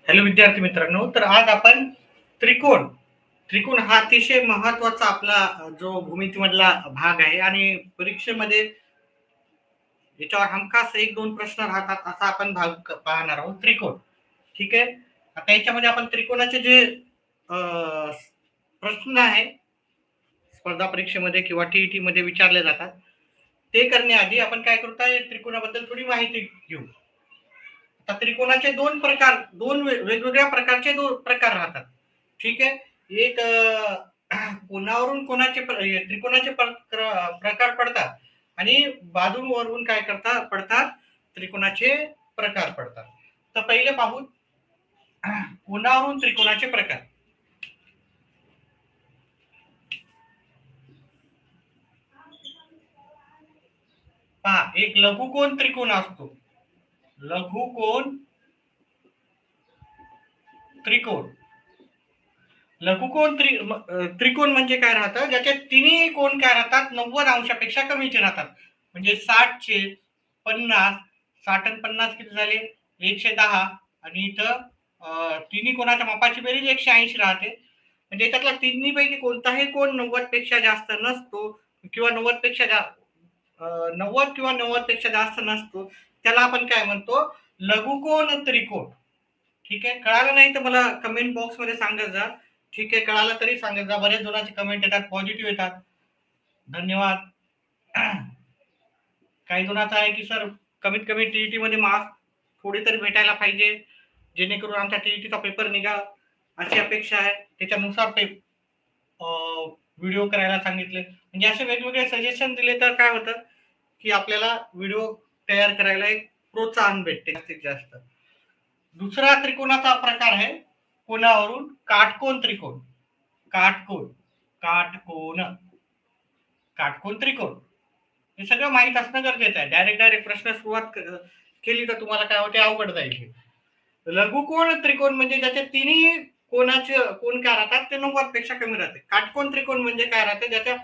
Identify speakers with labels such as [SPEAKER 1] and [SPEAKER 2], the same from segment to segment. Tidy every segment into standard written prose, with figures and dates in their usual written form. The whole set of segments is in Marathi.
[SPEAKER 1] हॅलो विद्यार्थी मित्रांनो, तर आज आपण त्रिकोण त्रिकोण हा अतिशय महत्वाचा आपला जो भूमितीमधला भाग आहे आणि परीक्षेमध्ये याच्यावर हमखास एक दोन प्रश्न राहतात असा आपण भाग पाहणार आहोत. त्रिकोण, ठीक आहे. आता याच्यामध्ये आपण त्रिकोणाचे जे प्रश्न आहे स्पर्धा परीक्षेमध्ये किंवा टीईटी मध्ये विचारले जातात ते करण्याआधी आपण काय करतोय, त्रिकोणाबद्दल थोडी माहिती घेऊ. आता त्रिकोणाचे दोन प्रकार, वेगवेगळ्या प्रकारचे दोन प्रकार राहतात, ठीक आहे. एक कोणावरून कोणाचे त्रिकोणाचे प्रकार पडतात आणि बाजूवरून काय करतात पडतात त्रिकोणाचे प्रकार पडतात. तर पहिले पाहू कोणावरून त्रिकोणाचे प्रकार. पहा, एक लघुकोन त्रिकोण असतो. लघुकोन त्रिकोण लघुकोन त्रिकोण म्हणजे काय राहतं, ज्याच्यात तिन्ही कोण काय राहतात 90 अंशापेक्षा कमीचे राहतात. म्हणजे 60 चे 50, 60 आणि 50 किती झाले 110. आणि इथं तिन्ही कोणाच्या मापाची बेरीज 180 राहते. म्हणजे त्यातला तिन्ही पैकी कोणताही कोण 90 पेक्षा जास्त नसतो किंवा 90 पेक्षा 90 किंवा 90 पेक्षा जास्त नसतो, त्याला आपण काय म्हणतो, लघुकोन त्रिकोण. ठीक आहे. कळालं नाही तर मला कमेंट बॉक्स मध्ये सांगत जा. ठीक आहे, कळालं तरी सांगत जा. बरेच जणांचे कमेंट येतात, पॉझिटिव्ह येतात, धन्यवाद. काही जणांचं आहे की सर कमीत कमी टीईटी मध्ये मार्क्स थोडी तरी भेटायला पाहिजे, जेणेकरून आमच्या टीईटीचा पेपर निघा अशी अपेक्षा आहे. त्याच्यानुसार ते व्हिडिओ करायला सांगितले. म्हणजे असे वेगवेगळे सजेशन दिले तर काय होतं की आपल्याला व्हिडिओ तयार करायला एक प्रोत्साहन भेटते जास्तीत जास्त. दुसरा त्रिकोणाचा प्रकार आहे कोणावरून काटकोन त्रिकोण. काटकोन काटकोन काटकोन त्रिकोण हे सगळं माहित असणं गरजेचं आहे. डायरेक्ट प्रश्न सुरुवात केली तर तुम्हाला काय होते, अवघड जाईल. लघुकोन त्रिकोण म्हणजे ज्याचे तिन्ही कोणाचे कोण काय राहतात ते 90 पेक्षा कमी राहते. काटकोन त्रिकोण म्हणजे काय राहते, ज्याच्या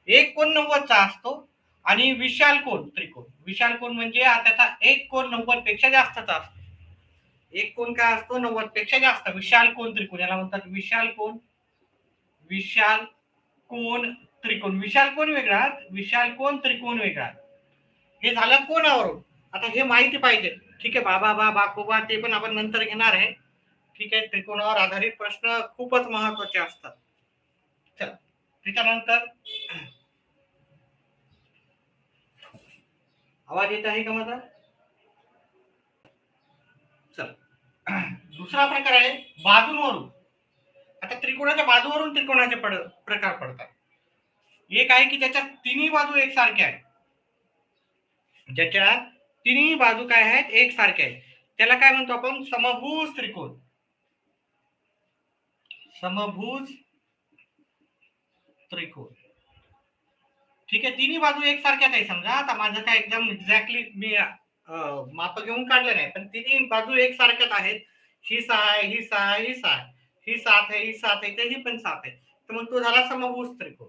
[SPEAKER 1] एक कोण 90चा असतो. आणि विशाल कोन त्रिकोण, विशाल कोन म्हणजे त्याचा एक कोण 90 पेक्षा जास्तचा असतो. एक कोण काय असतो 90 पेक्षा जास्त, विशाल कोन त्रिकोण याला म्हणतात. विशाल कोन त्रिकोण. विशाल कोन वेगळा, विशाल कोन त्रिकोण वेगळा. हे झालं कोणावरून. आता हे माहिती पाहिजे, ठीक आहे. बाबा बाकोबा ते पण आपण नंतर घेणार आहे, ठीक आहे. त्रिकोणावर आधारित प्रश्न खूपच महत्वाचे असतात. चल, त्याच्यानंतर आवाज येत आहे का माझा? चल, दुसरा प्रकार आहे बाजूंवरून. आता त्रिकोणाच्या बाजूवरून त्रिकोणाचे प्रकार पडतात. एक आहे की त्याच्या तिन्ही बाजू एकसारख्या आहेत, ज्याच्या तिन्ही बाजू काय आहेत एकसारख्या आहेत, त्याला काय म्हणतो आपण, समभुज त्रिकोण. समभुज त्रिकोण, ठीक आहे. तिन्ही बाजू एकसारख्याच आहे. समजा आता माझं काय एकदम एक्झॅक्टली मी माप घेऊन काढलं नाही, पण तिन्ही बाजू एकसारख्याच आहेत. ही 6 आहे, ही 6 आहे, ही 6 आहे, ही 7 आहे, ही 7 आहे, तर ही पण 7 आहे. तर मग तो झाला समभुज त्रिकोण.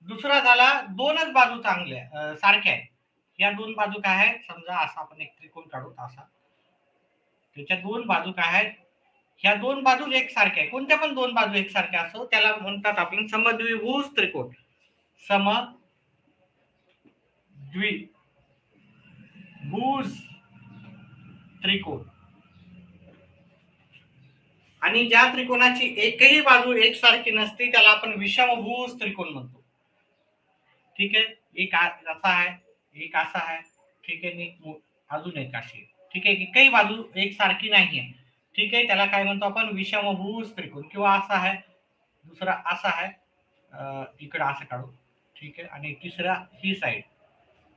[SPEAKER 1] दुसरा झाला दोनच बाजू चांगल्या सारख्या आहेत. या दोन बाजू काय आहेत, समजा असा आपण एक त्रिकोण काढू असा, त्याच्या दोन बाजू काय आहेत, ह्या दोन बाजू एकसारख्या आहेत. कोणत्या पण दोन बाजू एकसारख्या असो त्याला म्हणतात आपण समद्विभुज त्रिकोण. समद्विभुज त्रिकोण. आणि ज्या त्रिकोणाची एकही बाजू एकसारखी नसते त्याला आपण विषमभुज त्रिकोण म्हणतो. ठीक आहे. एक असा आहे, एक असा आहे, ठीक आहे. अजून एक अशी, ठीक आहे. एकही बाजू एकसारखी नाहीये, ठीक आहे. त्याला काय म्हणतो आपण, विषमभुज त्रिकोण. किंवा असा आहे, दुसरा असा आहे, इकडं असं काढू, ठीक आहे. आणि तिसरा ही साईड,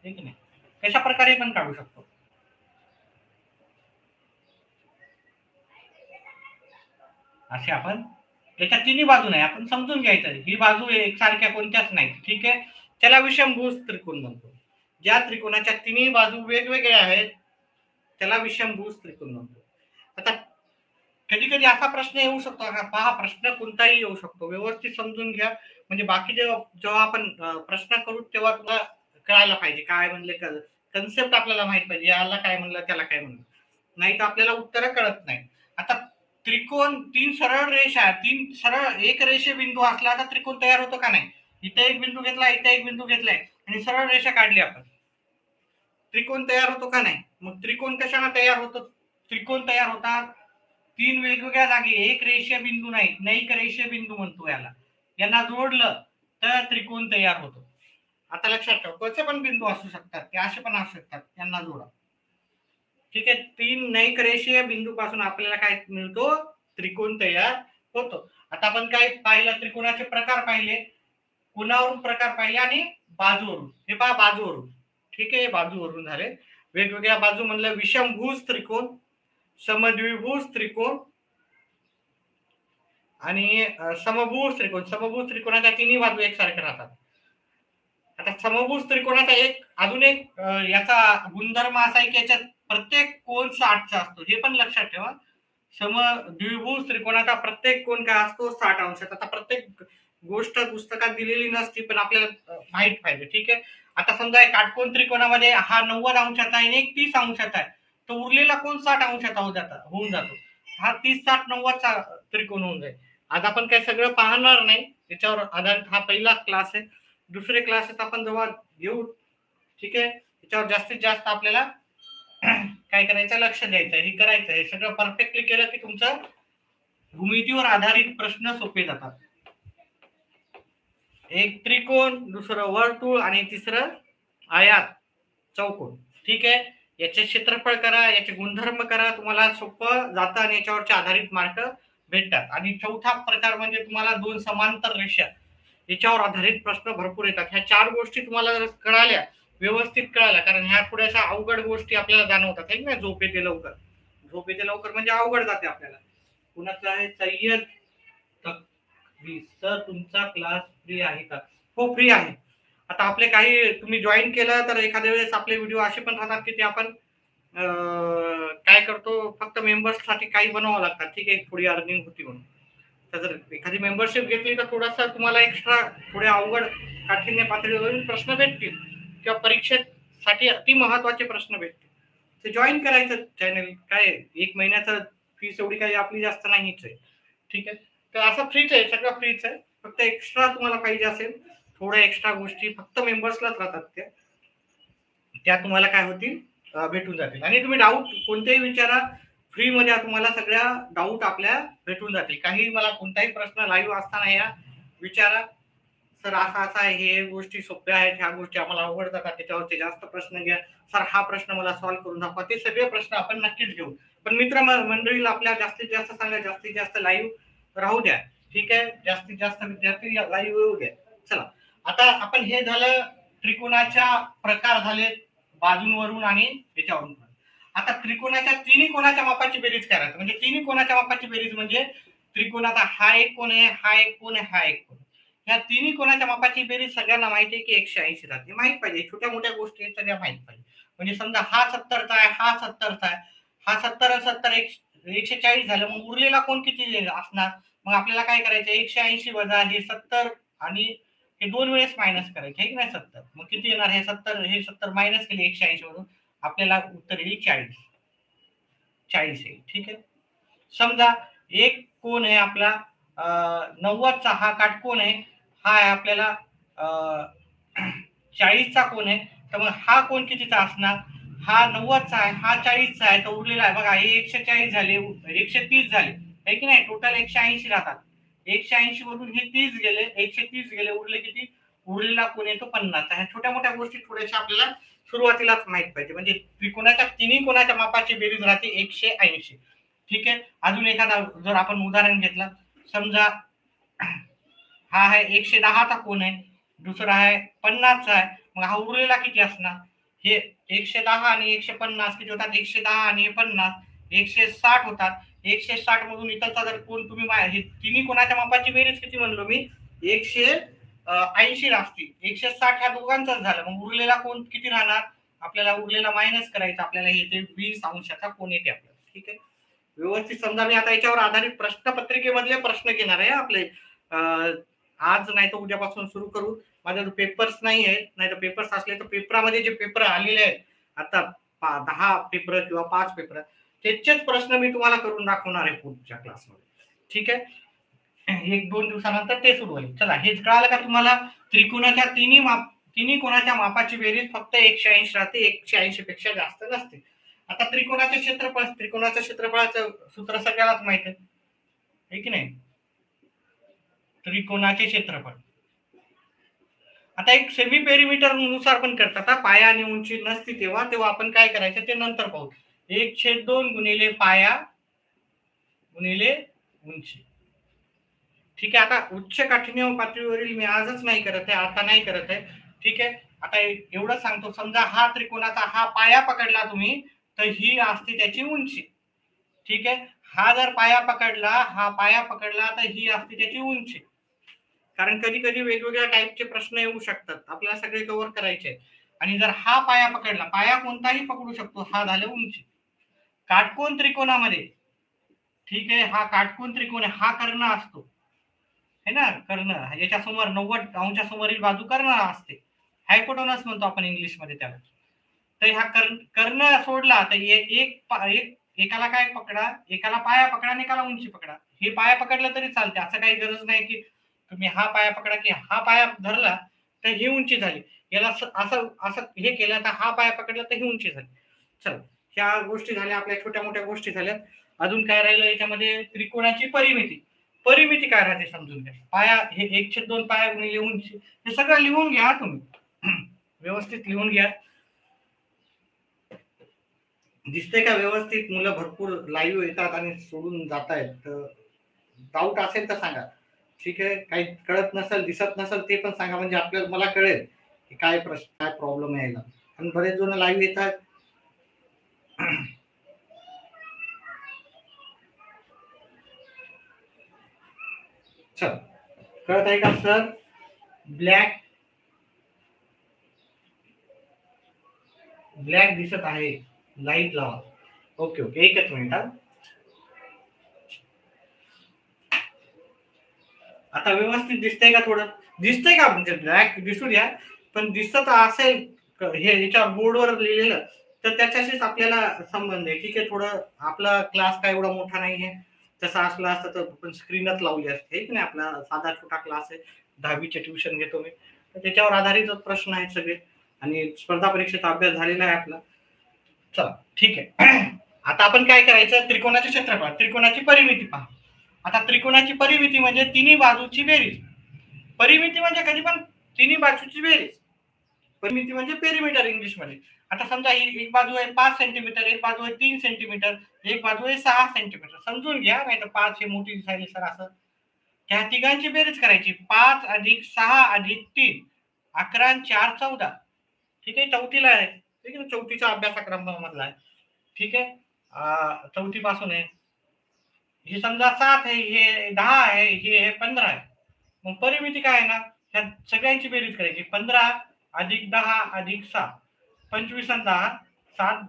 [SPEAKER 1] ठीक आहे. कशा प्रकारे पण काढू शकतो. असे आपण त्याच्या तिन्ही बाजू नाही, आपण समजून घ्यायचं ही बाजू एकसारख्या कोणत्याच नाही, ठीक आहे. त्याला विषमभुज त्रिकोण म्हणतो. ज्या त्रिकोणाच्या तिन्ही बाजू वेगवेगळ्या आहेत त्याला विषमभुज त्रिकोण म्हणतो. आता कधी कधी असा प्रश्न येऊ शकतो का, पहा प्रश्न कोणताही येऊ शकतो, व्यवस्थित समजून घ्या. म्हणजे बाकी जेव्हा आपण प्रश्न करू तेव्हा तुला कळायला पाहिजे काय म्हणले, कन्सेप्ट आपल्याला माहित पाहिजे, याला काय म्हणलं त्याला काय म्हणलं, नाही तर आपल्याला उत्तर कळत नाही. आता त्रिकोण, तीन सरळ रेषा, तीन सरळ एक रेषे बिंदू असला तर त्रिकोण तयार होतो का नाही? इथे एक बिंदू घेतला, इथे एक बिंदू घेतलाय आणि सरळ रेषा काढली आपण, त्रिकोण तयार होतो का नाही? मग त्रिकोण कशाने तयार होतो? त्रिकोण तयार होतात तीन वेगवेगळ्या जागी, एक रेषीय बिंदू नाही, नैक रेषीय बिंदू म्हणतो याला, यांना जोडलं तर त्रिकोण तयार होतो. आता लक्षात ठेव, कसे पण बिंदू असू शकतात, ते असे पण असू शकतात, यांना जोडा. ठीक आहे, तीन नैक रेषीय बिंदू पासून आपल्याला काय मिळतो? त्रिकोण तयार होतो. आता आपण काय पाहिलं? त्रिकोणाचे प्रकार पाहिले, कोणावरून प्रकार पाहिले आणि बाजूवरून. हे पहा बाजूवरून, ठीक आहे, बाजूवरून झाले. वेगवेगळ्या बाजू म्हणलं विषमभुज त्रिकोण, समद्विभुज त्रिकोण आणि समभुज त्रिकोण. समभुज त्रिकोणाच्या तिन्ही बाजू एकसारख्या राहतात. आता समभुज त्रिकोणाचा एक अजून एक याचा गुणधर्म असा आहे की याच्यात प्रत्येक कोन 60चा असतो, हे पण लक्षात ठेवा. समद्विभुज त्रिकोणाचा प्रत्येक कोन काय असतो? 60 अंशाचा. आता प्रत्येक गोष्ट पुस्तकात दिलेली नसती, पण आपल्याला माहित पाहिजे. ठीक आहे, आता समजा काटकोन त्रिकोणामध्ये हा 90 अंशाचा आहे आणि एक 30 अंशाचा आहे, तर उरलेला कोन 60 अंशाचा होऊन जातो. हा 30-60-90चा त्रिकोण होऊन जाईल. आज आपण काय सगळं पाहणार नाही, त्याच्यावर आधारित हा पहिला क्लास आहे. दुसरे क्लासेस आपण जेव्हा घेऊ, ठीक आहे, त्याच्यावर जास्तीत जास्त आपल्याला काय करायचं? लक्ष द्यायचं, हे करायचं. हे सगळं परफेक्टली केलं की तुमचं भूमितीवर आधारित प्रश्न सोपे जातात. एक त्रिकोण, दुसरं वर्तुळ आणि तिसरं आयात चौकोन. ठीक आहे, याचे क्षेत्रफळ करा, याचे गुणधर्म करा, तुम्हाला सोपं जातं आणि याच्यावरचे आधारित मार्क भेटतात. आणि चौथा प्रकार म्हणजे तुम्हाला दोन समांतर रेषा, याच्यावर आधारित प्रश्न भरपूर येतात. ह्या चार गोष्टी तुम्हाला कळाल्या, व्यवस्थित कळाल्या, कारण ह्या थोड्याशा अवघड गोष्टी आपल्याला जाणवतात, आहे ना. झोप येते लवकर, झोप येते लवकर म्हणजे अवघड जाते आपल्याला. कुणाचं आहे? सय्यद तकवी सर, तुमचा क्लास फ्री आहे का? हो, फ्री आहे. आता आपले काही तुम्ही जॉईन केलं तर एखाद्या वेळेस आपले व्हिडिओ असे पण राहतात की ते आपण काय करतो, फक्त मेंबर्स साठी काही बनावं लागतात. ठीक आहे, थोडी अर्निंग होती म्हणून. तर जर एखादी मेंबरशिप घेतली तर थोडासा तुम्हाला एक्स्ट्रा थोडे अवघड काठिण्य पातळीवरील प्रश्न भेटतील किंवा परीक्षेसाठी अति महत्वाचे प्रश्न भेटतील. ते जॉईन करायचं चॅनल. काय एक महिन्याचा फीस एवढी काही आपली जास्त नाहीच आहे. ठीक आहे, तर असं फ्रीच आहे, सगळं फ्रीच आहे. फक्त एक्स्ट्रा तुम्हाला पाहिजे असेल थोड्या एक्स्ट्रा गोष्टी फक्त मेंबर्सलाच राहतात, त्या तुम्हाला काय होतील? भेटून जातील. आणि तुम्ही डाऊट कोणतेही विचारा, फ्री मध्ये तुम्हाला सगळ्या डाऊट आपल्या भेटून जातील. काही मला कोणताही प्रश्न लाईव्ह असताना या विचारा, सर असा असा आहे, हे गोष्टी सोप्या आहेत, ह्या गोष्टी आम्हाला अवघड जातात, त्याच्यावरचे जास्त प्रश्न घ्या, सर हा प्रश्न मला सॉल्व्ह करून दाखवा. ते सगळे प्रश्न आपण नक्कीच घेऊ. पण मित्र मंडळीला आपल्या जास्तीत जास्त सांगा, जास्तीत जास्त लाईव्ह राहू द्या. ठीक आहे, जास्तीत जास्त विद्यार्थी लाईव्ह येऊ द्या. चला, आता आपण हे झालं त्रिकोणाच्या प्रकार झाले बाजूंवरून आणि याच्यावरून. आता त्रिकोणाच्या तिन्ही कोणाच्या मापाची बेरीज करायचं. म्हणजे तिन्ही कोणाच्या मापाची बेरीज म्हणजे त्रिकोणाचा हा एक कोण आहे, हा एक कोण आहे, हा एक कोण. ह्या तिन्ही कोणाच्या मापाची बेरीज सगळ्यांना माहिती आहे की 180 राहते. माहित पाहिजे, छोट्या मोठ्या गोष्टी आहेत सगळ्या माहित पाहिजे. म्हणजे समजा हा 70चा आहे, हा 70चा आहे, हा 70 70 140 झालं, मग उरलेला कोण किती असणार? मग आपल्याला काय करायचं? 180 वजा हे 70 आणि हे दोन वेळेस मायनस करायचे, आहे की नाही? 70 मग किती येणार? हे 70 मायनस केले 180 वरून, आपल्याला उत्तर येईल 40 येईल. ठीक आहे, समजा एक कोण आहे आपला 90चा, हा काटकोन आहे, हा आहे आपल्याला 40चा कोण आहे. तर मग हा कोण कितीचा असणार? हा 90चा आहे, हा 40चा आहे, तर उरलेला आहे बघा, हे 140 झाले, 130 झाले, आहे की नाही? टोटल 180 राहतात. 180 वरून हे 30 गेले, 130 गेले, उरले किती? उरलेला कोण येतो 50. ह्या छोट्या मोठ्या गोष्टी थोड्याशा आपल्याला सुरुवातीलाच माहित पाहिजे. म्हणजे त्रिकोणाच्या तिन्ही कोणाच्या मापाची बेरीज राहते 180. ठीक आहे, अजून एखादा जर आपण उदाहरण घेतलं, समजा हा आहे 110चा कोण आहे, दुसरा आहे 50चा आहे, मग हा उरलेला किती असणार? हे 110 आणि 150 किती होतात? 110 आणि 50 160 होतात. 160 मधून इथलचा जर कोण तुम्ही हे तिन्ही कोणाच्या मापाची बेरीज किती म्हणलो मी? 180 असतील. 160 ह्या दोघांचाच झालं, मग उरलेला कोण किती राहणार? आपल्याला उरलेला मायनस करायचा, आपल्याला हे 20 अंशाचा कोण येते आपल्याला. ठीक आहे, व्यवस्थित समजा. मी आता याच्यावर आधारित प्रश्नपत्रिकेमधले प्रश्न घेणार आहे आपले. आज नाही तर उद्यापासून सुरू करू. माझ्या पेपर्स नाही आहेत, नाही तर पेपर्स असले तर पेपरामध्ये जे पेपर आलेले आहेत आता 10 पेपर किंवा 5 पेपर, त्याचेच प्रश्न मी तुम्हाला करून दाखवणार आहे पुढच्या क्लासमध्ये. ठीक आहे, 1-2 दिवसानंतर ते सुरू होईल. चला, हेच कळालं का तुम्हाला? त्रिकोणाच्या तिन्ही कोणाच्या मापाची बेरीज फक्त 180 राहते, 180 पेक्षा जास्त नसते. आता त्रिकोणाच्या क्षेत्रफळाचं सूत्र सगळ्यालाच माहित आहे की नाही? त्रिकोणाचे क्षेत्रफळ आता एक सेमी पेरिमीटर नुसार पण करतात. पाया आणि उंची नसती तेव्हा आपण काय करायचं ते नंतर पाहू. 1/2 गुणिले पाया गुणिले उंची. ठीक आहे, आता उच्च काठिण्य पातळीवरील मी आजच नाही करत आहे, आता नाही करत आहे. ठीक आहे, आता एवढं सांगतो, समजा हा त्रिकोणाचा हा पाया पकडला तुम्ही, तर ही असते त्याची उंची. ठीक आहे, हा जर पाया पकडला तर ही असते त्याची उंची. कारण कधी कधी वेगवेगळ्या टाईपचे प्रश्न येऊ शकतात, आपल्याला सगळे कव्हर करायचे. आणि जर हा पाया पकडला, पाया कोणताही पकडू शकतो, हा झालं उंची. काटकोन त्रिकोणामध्ये, ठीक आहे, हा काटकोन त्रिकोण आहे, हा कर्ण असतो है ना, कर्ण. याच्या समोर 90 अंशासमोरील बाजू कर्ण असते, हायपोटेनस म्हणतो आपण इंग्लिश मध्ये त्याला. तर हा कर्ण सोडला तर एकाला काय पकडा, एकाला पाया पकडा आणि एकाला उंची पकडा. हे पाया पकडलं तरी चालते, असं काही गरज नाही की तुम्ही हा पाया पकडा की हा पाया धरला तर ही उंची झाली, याला असं असं हे केलं तर हा पाया पकडला तर ही उंची झाली. चल, ह्या गोष्टी झाल्या, आपल्या छोट्या मोठ्या गोष्टी झाल्या. अजून काय राहिलं याच्यामध्ये? त्रिकोणाची परिमिती काय राहते समजून घ्या. पाया हे 1/2 पाया गुणिले उंची, हे सगळं लिहून घ्या तुम्ही, व्यवस्थित लिहून घ्या. दिसते का व्यवस्थित? मुलं भरपूर लाईव्ह येतात आणि सोडून जात आहेत, तर डाऊट असेल तर सांगा. ठीक आहे, काही कळत नसेल, दिसत नसेल ते पण सांगा, म्हणजे आपल्याला मला कळेल की काय प्रश्न, काय प्रॉब्लेम यायला. आणि बरेच जण लाईव्ह येतात. चल, कळत आहे का सर? ब्लॅक दिसत आहे, लाईट लावा. ओके ओके, एकच मिनिट हा. आता व्यवस्थित दिसतंय का? थोडं दिसतंय का? म्हणजे ब्लॅक दिसू द्या, पण दिसत असेल हे याच्या बोर्डवर लिहिलेलं तर त्याच्याशीच आपल्याला संबंध आहे. ठीक आहे, थोडं आपला क्लास काय एवढा मोठा नाहीये, तसा असला असता तर आपण स्क्रीनच लावली असते की नाही. आपला साधा छोटा क्लास आहे, 10वीचे ट्युशन घेतो मी, तर त्याच्यावर आधारित प्रश्न आहेत सगळे, आणि स्पर्धा परीक्षेचा अभ्यास झालेला आहे आपला. चला, ठीक आहे. आता आपण काय करायचं? त्रिकोणाचे क्षेत्रफळ, त्रिकोणाची परिमिती पहा. आता त्रिकोणाची परिमिती म्हणजे तिन्ही बाजूची बेरीज. परिमिती म्हणजे कधी पण तिन्ही बाजूची बेरीज. परिमिती म्हणजे पेरिमीटर इंग्लिश मध्ये. आता समजा ही एक बाजू आहे 5 सेंटीमीटर, एक बाजू आहे 3 सेंटीमीटर, एक बाजू आहे 6 सेंटीमीटर. समजून घ्या, नाही तर 5 हे मोठी दिसायली सर असं. त्या तिघांची बेरीज करायची. 5 अधिक 6 अधिक 3, 11 आणि 4 14. ठीक आहे, चौथीला आहे. ठीक आहे, चौथीचा अभ्यासक्रम मधला आहे. ठीक आहे, चौथी पासून आहे. हे समजा 7 आहे, हे 10 आहे, हे 15 आहे. मग परिमिती काय आहे ना, ह्या सगळ्यांची बेरीज करायची. 15 अधिक 10 अधिक 6, 25 आणि 10 7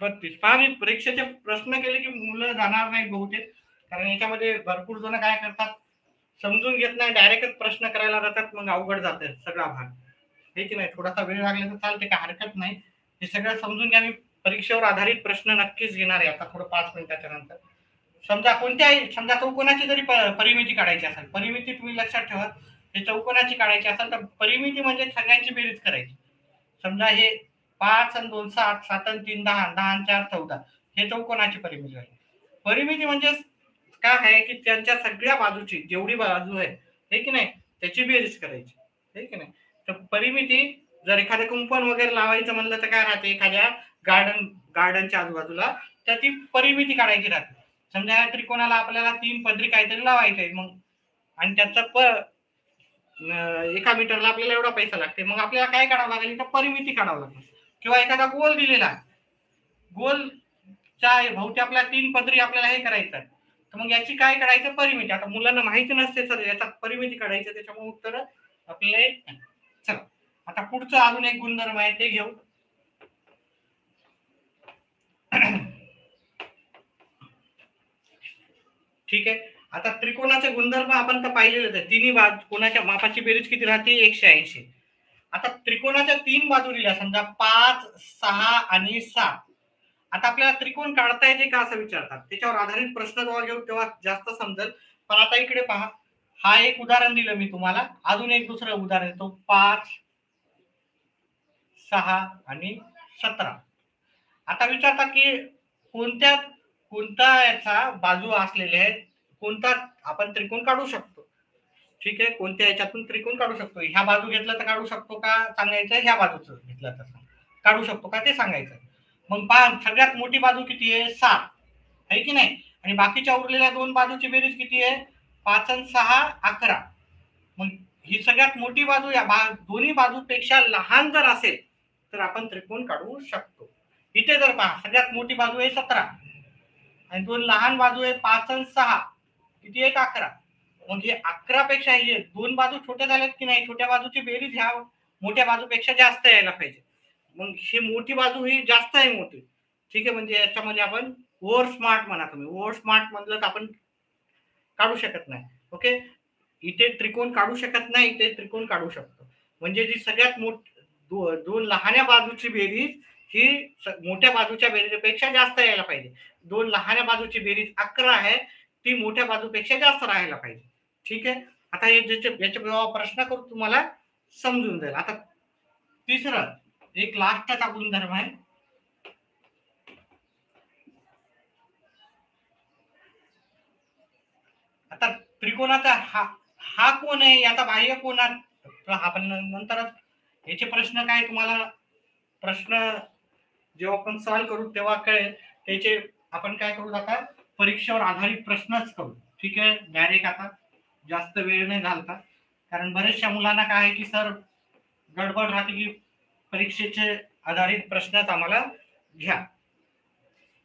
[SPEAKER 1] 32. पहा, परीक्षेचे प्रश्न केले की मुलं जाणार नाही बहुतेक, कारण याच्यामध्ये भरपूर जण काय करतात, समजून घेत नाही, डायरेक्टच प्रश्न करायला जातात, मग अवघड जाते सगळा भाग. हे की नाही, थोडासा वेळ लागला तर चालते, काय हरकत नाही. हे सगळं समजून घ्या. मी परीक्षेवर आधारित प्रश्न नक्कीच घेणार आहे आता थोडं 5 मिनिटाच्या नंतर. समजा कोणत्याही, समजा चौकोनाची जरी परिमिती काढायची असेल, परिमिती तुम्ही लक्षात ठेवा, हे चौकोनाची काढायची असेल तर परिमिती म्हणजे सगळ्यांची बेरीज करायची. समजा हे 5 आणि 2 7, 7 आणि 3 10, 10 आणि 4 14, हे चौकोनाची परिमिती आहे. परिमिती म्हणजे काय आहे की त्यांच्या सगळ्या बाजूची जेवढी बाजू आहे हे की नाही, त्याची बेरीज करायची, हे की नाही. तर परिमिती जर एखाद्या कुंपण वगैरे लावायचं म्हणलं तर काय राहते, एखाद्या गार्डनच्या आजूबाजूला, तर ती परिमिती काढायची राहते. समजा या त्रिकोणाला आपल्याला 3 पदरी काहीतरी लावायचे आहे, मग आणि त्याचा एका मीटरला आपल्याला एवढा पैसा लागते, मग आपल्याला काय काढावं लागेल, तर परिमिती काढावं लागेल. किंवा एखादा गोल दिलेला आहे, गोलच्या भोवती आपल्याला 3 पदरी आपल्याला हे करायचं आहे, तर मग याची काय काढायचं? परिमिती. आता मुलांना माहिती नसते सर याचा परिमिती काढायचं, त्याच्यामुळे उत्तर आपल्याला. चला, आता पुढचं अजून एक गुणधर्म आहे ते घेऊ. ठीक आहे, आता त्रिकोणाचे गुणधर्म आपण तर पाहिलेलेच आहे. तिन्ही कोणाच्या मापाची बेरीज किती राहते? 180. आता त्रिकोणाच्या 3 बाजू दिल्या, समजा 5 6 आणि 7. आता आपल्याला त्रिकोण काढता येते का असं विचारतात, त्याच्यावर आधारित प्रश्न जेव्हा घेऊ तेव्हा जास्त समजेल. पण आता इकडे पहा, हा एक उदाहरण दिलं मी तुम्हाला, अजून एक दुसरं उदाहरण देतो. 5, 6 आणि 17. आता विचारतात की कोणत्या कोणता याचा बाजू असलेले आहेत, कोणता आपण त्रिकोण काढू शकतो. ठीक आहे, कोणत्या याच्यातून त्रिकोण काढू शकतो. ह्या बाजू घेतला तर काढू शकतो का सांगायचं, ह्या बाजूचं घेतलं तर काढू शकतो का ते सांगायचं. मग पहा, सगळ्यात मोठी बाजू किती आहे, 7 आहे की नाही, आणि बाकीच्या उरलेल्या दोन बाजूची बेरीज किती आहे, 5 आणि 6 11. मग ही सगळ्यात मोठी बाजू या दोन्ही बाजूपेक्षा लहान जर असेल तर आपण त्रिकोण काढू शकतो. इथे जर पहा, सगळ्यात मोठी बाजू आहे 17 आणि दोन लहान बाजू आहे 5 आणि 6, किती आहे 11. मग हे 11 पेक्षा हे दोन बाजू छोट्या झाल्यात की नाही, छोट्या बाजूची बेरीज ह्या मोठ्या बाजूपेक्षा जास्त यायला पाहिजे. मग ही मोठी बाजू ही जास्त आहे मोठी. ठीक आहे, म्हणजे याच्यामध्ये आपण ओव्हर स्मार्ट म्हणा, तुम्ही ओव्हर स्मार्ट म्हणलं तर आपण काढू शकत नाही. ओके, इथे त्रिकोण काढू शकत नाही, इथे त्रिकोण काढू शकतो. म्हणजे जी सगळ्यात दोन लहान्या बाजूची बेरीज ही मोठ्या बाजूच्या बेरीजपेक्षा जास्त यायला पाहिजे. दोन लहान्या बाजूची बेरीज 11 आहे, ती मोठ्या बाजूपेक्षा जास्त राहायला पाहिजे. ठीक आहे, आता हे याचे प्रश्न करू तुम्हाला समजून जाईल. आता तिसरं एक लास्टचा गुणधर्म आहे. आता त्रिकोणाचा हा कोण आहे, याचा बाह्य कोणात आपण नंतरच याचे प्रश्न काय तुम्हाला प्रश्न जेव्हा आपण सॉल्व्ह करू तेव्हा कळेल. त्याचे आपण काय करू, आता परीक्षेवर आधारित प्रश्नच करू. ठीक आहे, डायरेक्ट आता जास्त वेळ नाही घालता, कारण बरेचशा मुलांना काय आहे की सर गडबड राहते की परीक्षेचे आधारित प्रश्नच आम्हाला घ्या.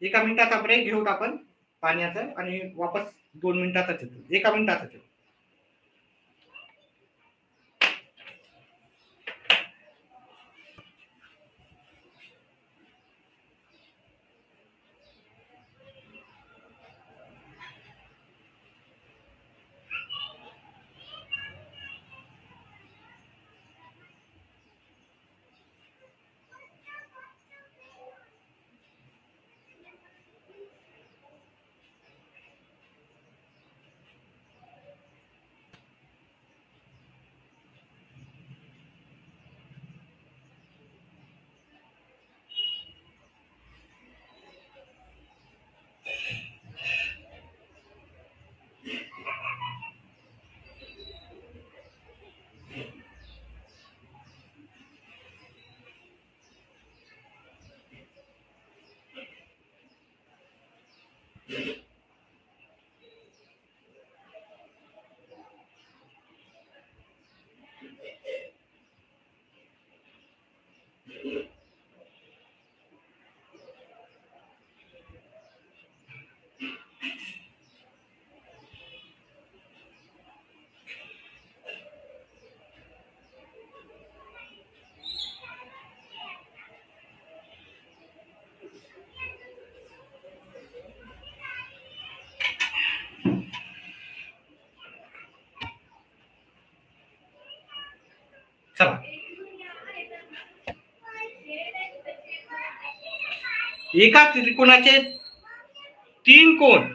[SPEAKER 1] 1 मिनिटाचा ब्रेक घेऊन आपण पाण्याचा आणि वापस 2 मिनिटातच येतो, 1 मिनिटातच येतो. चला, एका त्रिकोणाचे 3 कोण,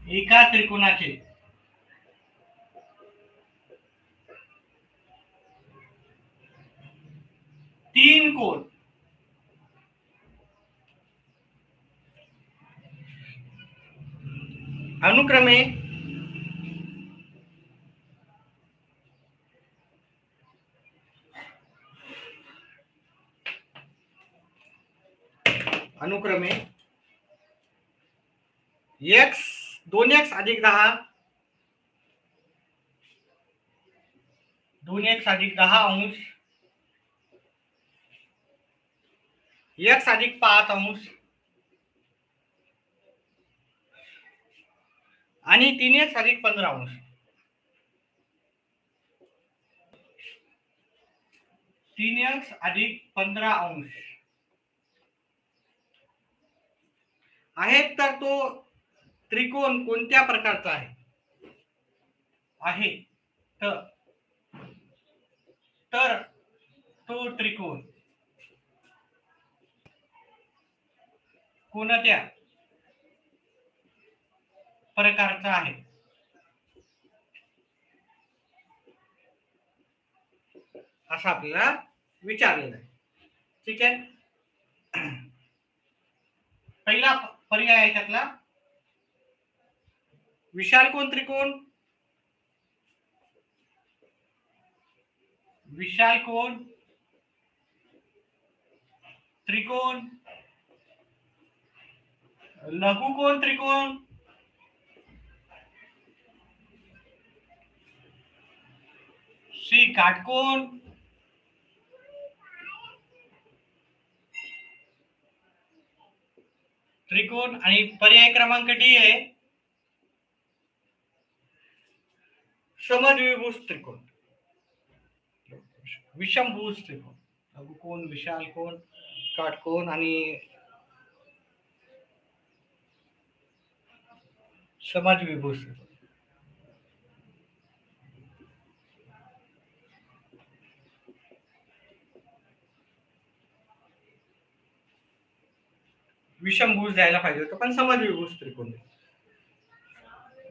[SPEAKER 1] एका त्रिकोणाचे 3 कोण अनुक्रमे x 2x अधिक 10 2x अधिक 10 अंश x अधिक 5 अंश आणि 3x अधिक 15 अंश. 3x अधिक 15 अंश आहे, तर तो त्रिकोण कोणत्या प्रकारचा आहे तर तो त्रिकोण कोणत्या प्रकारचा आहे, असं आपल्याला विचारलेलं आहे. ठीक आहे. पहिला पर्याय आहे त्यातला विशालकोन त्रिकोण, विशालकोन त्रिकोण, लघुकोन त्रिकोण, सी काटकोन, त्रिकोण, आणि पर्याय क्रमांक डी आहे समद्विभुज त्रिकोण, विषमभुज त्रिकोण, लघुकोन, विशालकोन, काटकोन आणि समद्विभुज त्रिकोण. विषमभुज द्यायला पाहिजे होतं, पण समद्विभुज त्रिकोण.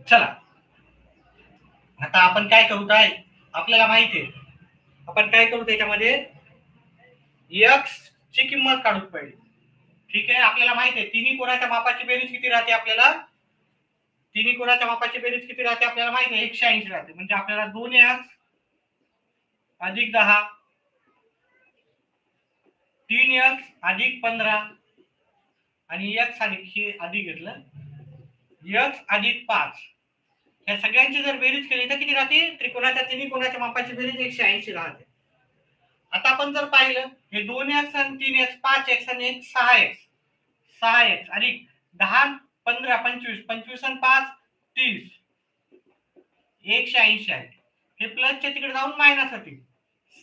[SPEAKER 1] चला आता आपण काय करू, काय आपल्याला माहिती आहे, आपण काय करू त्याच्यामध्ये x ची किंमत काढू पाहिजे. ठीक आहे. आपल्याला माहिती आहे तिन्ही कोणाच्या मापाची बेरीज किती राहते, आपल्याला तिन्ही कोणाच्या मापाची बेरीज किती राहते आपल्याला माहिती आहे 180 राहते. म्हणजे आपल्याला 2x अधिक 10, 3x अधिक 15 आणि x अधिक हे अधिक घेतलं x अधिक 5, या सगळ्यांची जर बेरीज केली तर किती राहते, त्रिकोणाच्या तिन्ही कोणाच्या मापाची बेरीज 180 राहते. आता आपण जर पाहिलं हे 2x आणि 3x, 5x आणि 1 6x, 6x अधिक 10 15 25, 25 आणि 5 30, 180 आहे. हे प्लसच्या तिकडे जाऊन मायनस होतील.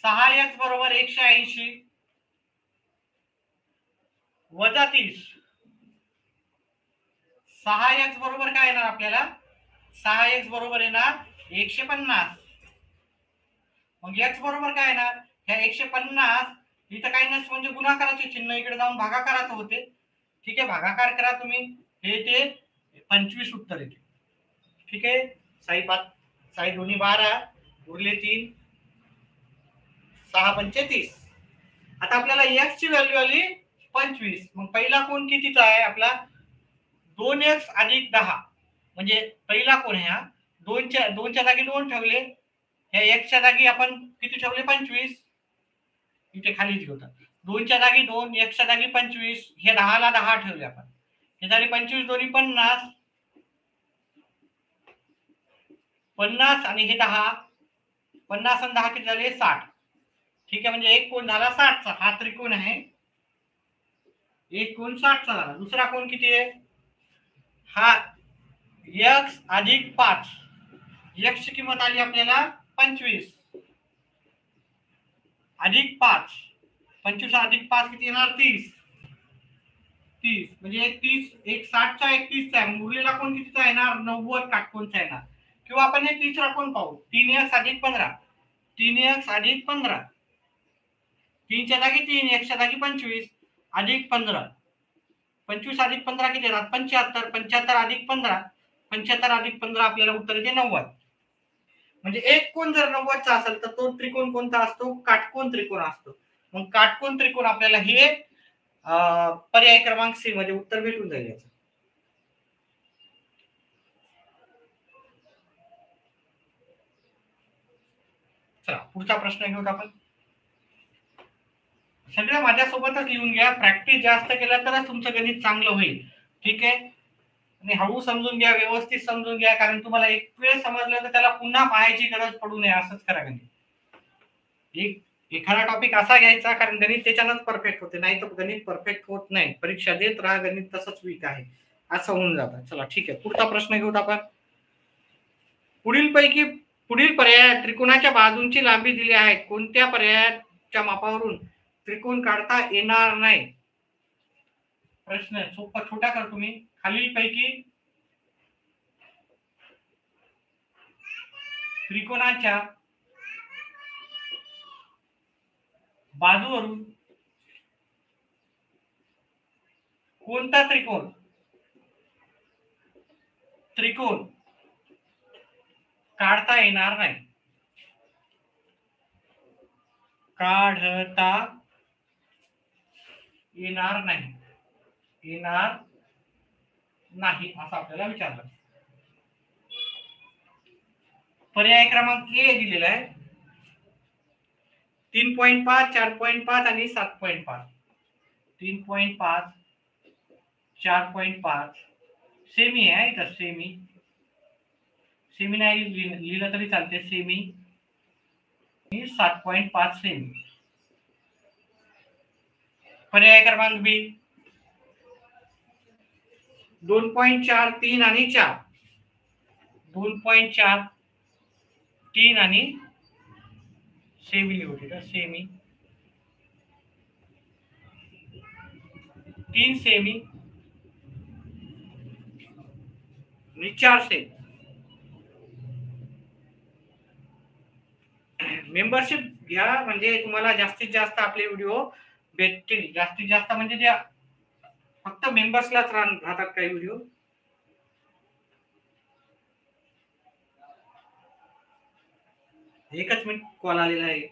[SPEAKER 1] 6x बरोबर 180 वजा 30, 6x बरोबर काय येणार आपल्याला, 6x बरोबर येणार 150. मग x बरोबर काय येणार, ह्या 150 इथं काही नसतं म्हणजे गुणाकाराचे चिन्ह इकडे जाऊन भागाकाराचं होते. ठीक आहे, भागाकार करा तुम्ही, हे ते 25 उत्तर येते. ठीक आहे, साई 5 साई दोन्ही 12 उरले 3, 6 पंचे 30. आता आपल्याला x ची व्हॅल्यू आली 25. मग पहिला कोण कितीचा आहे आपला, 2x अधिक 10, म्हणजे पहिला कोण ह्या 2च्या जागी 2 ठेवले, ह्या x च्या जागी आपण किती ठेवले 25, इथे खालीच घेऊन 2च्या जागी 2, x च्या जागी 25, हे 10 ला 10 ठेवले आपण, हे झाले 25 दोन्ही 50, 50 आणि हे 10, 50 आणि 10 किती झाले 60. ठीक आहे, म्हणजे एक कोण झाला 60 चा, हा त्रिकोण आहे, एक कोण 60 चा झाला. दुसरा कोण किती आहे, हा x अधिक 5, x ची किंमत आली आपल्याला 25 अधिक 5, 25 अधिक 5 किती येणार 30, 30 म्हणजे एक 30, एक 60 चा एक 30 चा आहे, उरलेला कोण कितीचा येणार 90 काटकोणचा येणार. किंवा आपण हे तिसरा कोण पाहू, 3x अधिक 15, 3x अधिक 15, 3 च्या जागी 3, x च्या जागी 25 अधिक 15, 25 अधिक 15 किती येणार 75, 75 अधिक 15, 75 अधिक 15 आपल्याला उत्तर येते 90. म्हणजे एक कोण जर 90 चा असेल तर तो त्रिकोण कोणता असतो, काटकोन त्रिकोण असतो. मग काटकोन त्रिकोण आपल्याला हे पर्याय क्रमांक सी मध्ये उत्तर भेटून जाईल याचं. चला पुढचा प्रश्न घेऊत आपण. सगळं माझ्यासोबतच लिहून घ्या, प्रॅक्टिस जास्त केलं तरच तुमचं गणित चांगलं होईल. ठीक आहे, आणि हळू समजून घ्या, व्यवस्थित समजून घ्या, कारण तुम्हाला एक वेळ समजलं तर त्याला पुन्हा पाहायची गरज पडू नये, असंच करा गणित. एखादा टॉपिक असा घ्यायचा कारण गणित त्याच्यानंच परफेक्ट होते, नाही तर गणित परफेक्ट होत नाही. परीक्षा देत राहा, गणित तसंच वीक आहे असं होऊन जातं. चला ठीक आहे, पुढचा प्रश्न घेऊत आपण. पुढील पर्यायात त्रिकोणाच्या बाजूंची लांबी दिली आहे, कोणत्या पर्यायाच्या मापावरून त्रिकोण काढता येणार नाही. प्रश्न सोपा छोटा कर तुम्ही. खालीलपैकी त्रिकोणाच्या बाजूवरून कोणता त्रिकोण काढता येणार नाही, काढता येणार नाही असं आपल्याला विचारलं. पर्याय क्रमांक ए दिलेला आहे 3.5, 4.5 आणि 7.5. 3.5, 4.5 सेमी आहे इथं, सेमी नाही लिहिलं तरी चालते, सेमी 7.5 सेमी. पर्याय क्रमांक बी 2.4, 3 आणि 4. 2.4, 3 आणि सेमी लिहू तर सेमी 3 सेमी आणि 4 सेमी. मेंबरशिप घ्या म्हणजे तुम्हाला जास्तीत जास्त आपले व्हिडिओ भेटतील. जास्तीत जास्त म्हणजे ज्या फक्त मेंबर्सलाच राहतात काही व्हिडिओ. एकच मिनिट, कॉल आलेला आहे.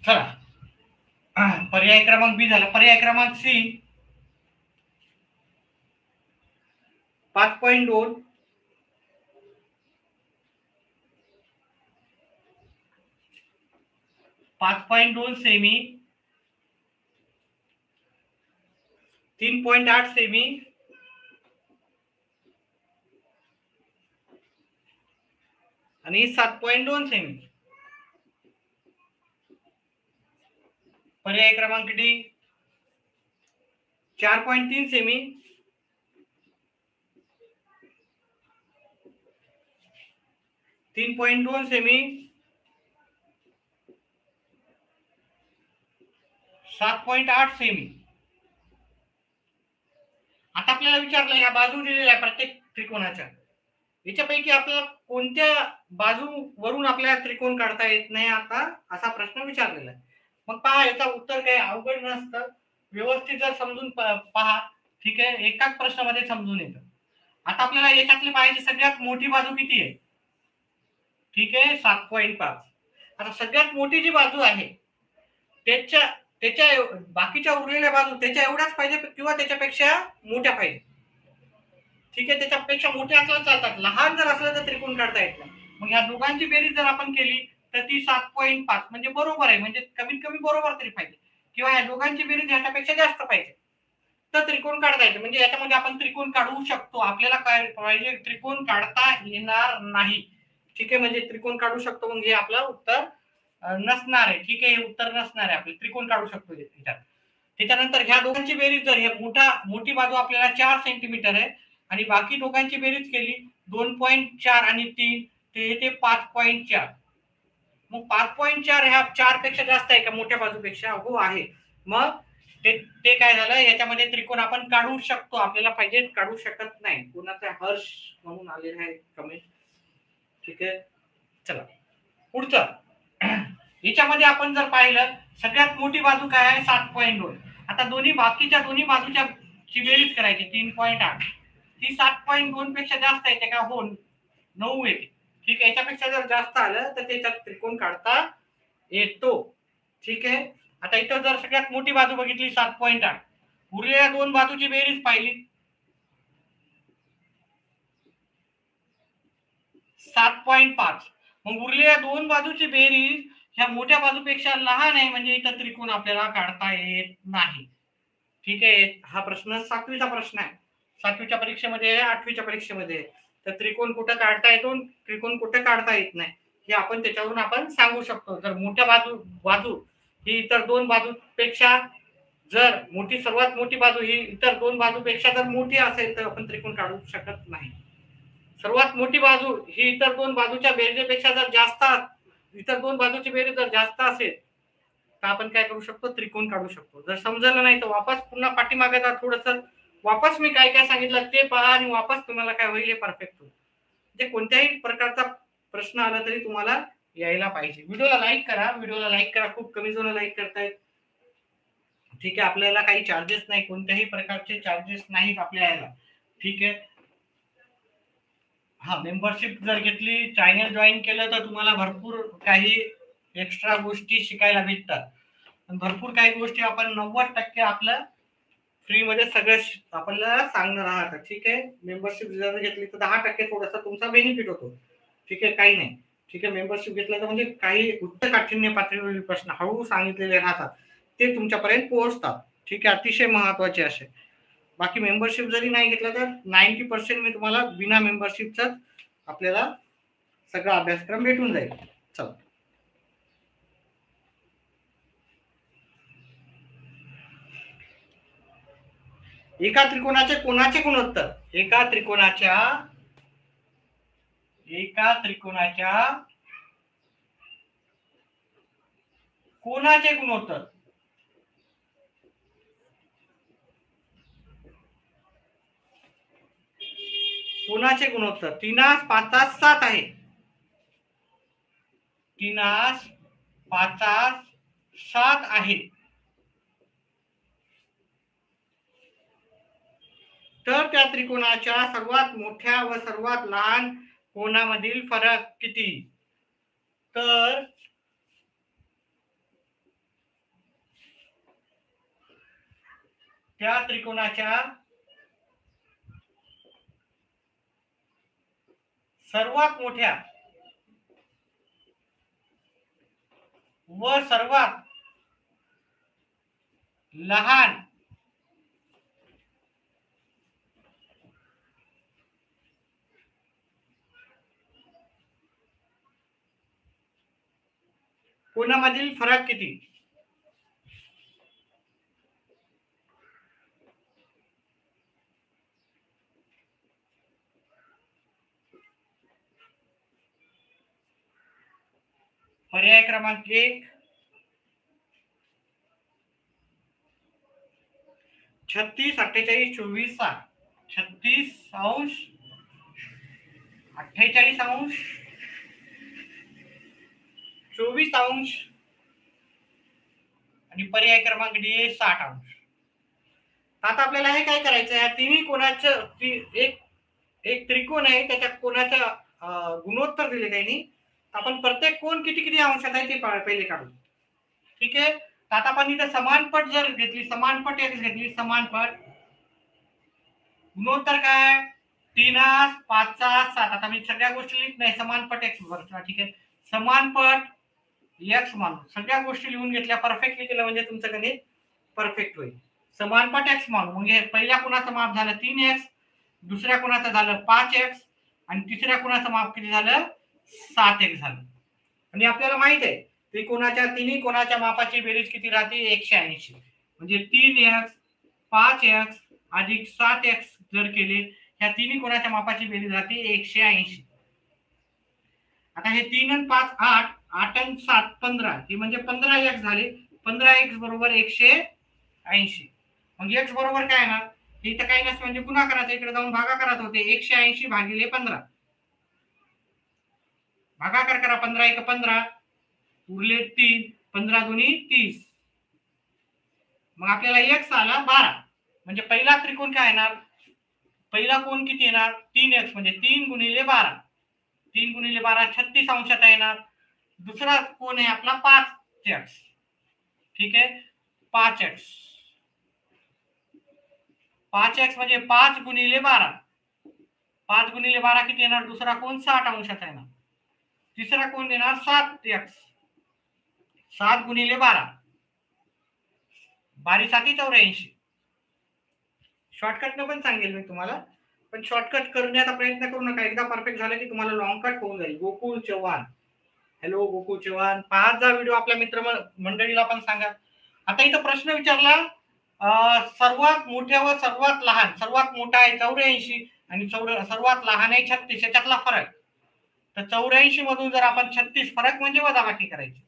[SPEAKER 1] चला पर्याय क्रमांक बी झाला. पर्याय क्रमांक सी 5.2, 5.2 सेमी, 3.8 सेमी आणि 7.2 सेमी. पर्याय क्रमांक डी 4.3 सेमी, 3.2 सेमी, 7.8 सेमी. आता आपल्याला विचारलं या बाजू दिलेल्या आहे प्रत्येक त्रिकोणाच्या, याच्यापैकी आपल्याला कोणत्या बाजूवरून आपल्याला त्रिकोण काढता येत नाही आता असा प्रश्न विचारलेला आहे. मग पहा याचा उत्तर काही अवघड नसतं, व्यवस्थित जर समजून पहा. ठीक आहे, एकाच प्रश्नामध्ये समजून येतं. आता आपल्याला याच्यातली पाहिजे सगळ्यात मोठी बाजू किती आहे. ठीक आहे 7.5. आता सगळ्यात मोठी जी बाजू आहे त्याच्या बाकीच्या उरलेल्या बाजू त्याच्या एवढ्याच पाहिजे किंवा त्याच्यापेक्षा मोठ्या पाहिजे. ठीक आहे, त्याच्यापेक्षा मोठ्या असल्या चालतात, लहान जर असलं तर त्रिकोण काढता येत नाही. मग या दोघांची बेरीज जर आपण केली तर ती 7.5 म्हणजे बरोबर आहे, म्हणजे कमीत कमी बरोबर तरी पाहिजे, किंवा या दोघांची बेरीज ह्याच्यापेक्षा जास्त पाहिजे तर त्रिकोण काढता येते. म्हणजे याच्यामध्ये आपण त्रिकोण काढू शकतो. आपल्याला काय पाहिजे, त्रिकोण काढता येणार नाही. ठीक आहे, म्हणजे त्रिकोण काढू शकतो म्हणजे आपलं उत्तर नसणार आहे. ठीक आहे, हे उत्तर नसणार आहे, आपले त्रिकोण काढू शकतो त्याच्यात. त्याच्यानंतर ह्या दोघांची बेरीज जर मोठी बाजू आपल्याला 4 सेंटीमीटर आहे आणि बाकी दोघांची बेरीज केली 2.4 आणि 3 ते येते 5.4. मग 5.4 ह्या 4 पेक्षा जास्त आहे का मोठ्या बाजूपेक्षा? हो आहे. मग ते काय झालं, याच्यामध्ये त्रिकोण आपण काढू शकतो, आपल्याला पाहिजे काढू शकत नाही. कोणाचा हर्ष म्हणून आलेला आहे कमेंट. ठीक आहे, चला पुढचं. याच्यामध्ये आपण जर पाहिलं सगळ्यात मोठी बाजू काय आहे 7.2. आता बाकीच्या दोन्ही बाजूच्या ची बेरीज करायची 3.8. ती 7.2 पेक्षा जास्त येते का? हो, 9 येते. ठीक आहे, याच्यापेक्षा जर जास्त आलं तर त्याच्यात त्रिकोण काढता येतो. ठीक आहे, आता इथं जर सगळ्यात मोठी बाजू बघितली 7.8, उरलेल्या दोन बाजूची बेरीज पाहिली 7.5. मग उरलेल्या दोन बाजूची बेरीज ह्या मोठ्या बाजूपेक्षा लहान आहे, म्हणजे इथं त्रिकोण आपल्याला काढता येत नाही. ठीक आहे, हा प्रश्न 7वीचा प्रश्न आहे. 7वीच्या परीक्षेमध्ये, 8वीच्या परीक्षेमध्ये. तर त्रिकोण कुठं काढता येतो, त्रिकोण कुठं काढता येत नाही, हे आपण त्याच्यावरून आपण सांगू शकतो. जर मोठ्या बाजू ही इतर दोन बाजूपेक्षा, जर सर्वात मोठी बाजू ही इतर दोन बाजूपेक्षा जर मोठी असेल तर आपण त्रिकोण काढू शकत नाही. सर्वात मोठी बाजू ही इतर दोन बाजूच्या बेरजेपेक्षा जर जास्त, इतर दोन बाजूची बेरीज जर जास्त असेल तर आपण काय करू शकतो, त्रिकोण काढू शकतो. जर समजलं नाही तर वापस पुन्हा पाठीमागे जा, थोडस वापस मी काय काय सांगितलं ते पहा आणि वापस तुम्हाला काय होईल हे परफेक्ट होईल. म्हणजे कोणत्याही प्रकारचा प्रश्न आला तरी तुम्हाला यायला पाहिजे. व्हिडिओला लाईक करा, खूप कमी जण लाईक करतायत. ठीक आहे, आपल्याला काही चार्जेस नाही, कोणत्याही प्रकारचे चार्जेस नाहीत आपल्याला. ठीक आहे, हा मेंबरशिप जर घेतली, चॅनल जॉईन केलं तर तुम्हाला भरपूर काही एक्स्ट्रा गोष्टी शिकायला भेटतात. भरपूर काही गोष्टी आपण 90% आपलं फ्री मध्ये सगळं आपल्याला सांगणार आहात. ठीक आहे, मेंबरशिप जर घेतली तर 10% थोडासा तुमचा बेनिफिट होतो. ठीक आहे, काही नाही. ठीक आहे, मेंबरशिप घेतलं तर म्हणजे काही उच्च काठिण्य पातळीवरील प्रश्न हळू सांगितलेले राहतात, ते तुमच्यापर्यंत पोहोचतात. ठीक आहे, अतिशय महत्वाचे असे. बाकी मेंबरशिप जरी नाही घेतलं तर 90% मी तुम्हाला बिना मेंबरशिपचा आपल्याला सगळा अभ्यासक्रम भेटून जाईल. चला, एका त्रिकोणाचे कोणाचे गुणोत्तर, एका त्रिकोणाच्या कोणाचे गुणोत्तर, कोणाचे गुणोत्तर 3 5 7 आहे. 3 5 7 आहे. तर त्या त्रिकोणाच्या सर्वात मोठ्या व सर्वात लहान कोणामधील फरक किती? तर त्या त्रिकोणाच्या सर्वात मोठ्या व सर्वात लहान कोणामधील फरक किती? पर्याय क्रमांक 1 36 48 24 7. 36 अंश 48 अंश 24 अंश आणि पर्याय क्रमांक डी 60 अंश. आता आपल्याला हे काय करायचं आहे, तिन्ही कोणाचं एक त्रिकोण आहे, त्याच्या कोणाचं गुणोत्तर दिले त्यांनी. आपण प्रत्येक कोण किती किती अंशात आहे ते पहिले काढू. ठीक आहे, आता आपण इथे समानपट जर घेतली, समानपट एक्स घेतली, समानपट गुणोत्तर काय 3 5 7. आता मी सगळ्या गोष्टी लिहित नाही, समानपट एक्स बरोबर. ठीक आहे, समानपट एक्स मानू, सगळ्या गोष्टी लिहून घेतल्या, परफेक्टली केलं म्हणजे तुमचं गणित परफेक्ट होईल. समानपट एक्स मानू म्हणजे पहिल्या कोणाचं माप झालं 3x, दुसऱ्या कोणाचं झालं 5x आणि तिसऱ्या कोणाचं माप किती झालं 7x झालं. आणि आपल्याला माहित आहे त्रिकोणाच्या तिन्ही कोणाच्या मापाची बेरीज किती राहते 180. म्हणजे 3x 5x अधिक 7x जर केले, ह्या तिन्ही कोणाच्या मापाची बेरीज राहते 180. आता हे 3 आणि 5 8 8 आणि 7 15 ही म्हणजे 15 एक्स झाले. 15 एक्स बरोबर 180. मग एक्स बरोबर काय ना, इथं काही नसतं म्हणजे गुन्हा करायचा, इकडे जाऊन भागाकारात होते. 180 भागिले 15 भागाकार करा. 15 एक 15 उरले 3, 15 दुनी 30. मग आपल्याला एक्स आला 12. म्हणजे पहिला त्रिकोण काय येणार, पहिला कोण किती येणार 3x म्हणजे 3 गुणिले 12. 3 गुणिले 12 36 अंशात येणार. दुसरा कोण आहे आपला 5x. ठीक आहे 5x. 5x म्हणजे 5 गुणिले 12. 5 गुणिले 12 किती येणार, दुसरा कोण 60 अंशात येणार. तिसरा कोण येणार 7x. 7 गुणिले 12 12 7 84. शॉर्टकट न पण सांगेल मी तुम्हाला, पण शॉर्टकट करण्याचा प्रयत्न करू नका. एकदा परफेक्ट झालं की तुम्हाला लॉंग कट होऊन जाईल. गोकुळ चव्हाण, हॅलो गोकुळ चव्हाण, पाच जा व्हिडिओ, आपल्या मित्र मंडळीला पण सांगा. आता इथं प्रश्न विचारला, सर्वात मोठ्या व सर्वात लहान, सर्वात मोठा आहे 84 आणि सर्वात लहान आहे 36, याच्यातला फरक. तर 84 मधून जर आपण 36 फरक म्हणजे वजाबाकी करायची.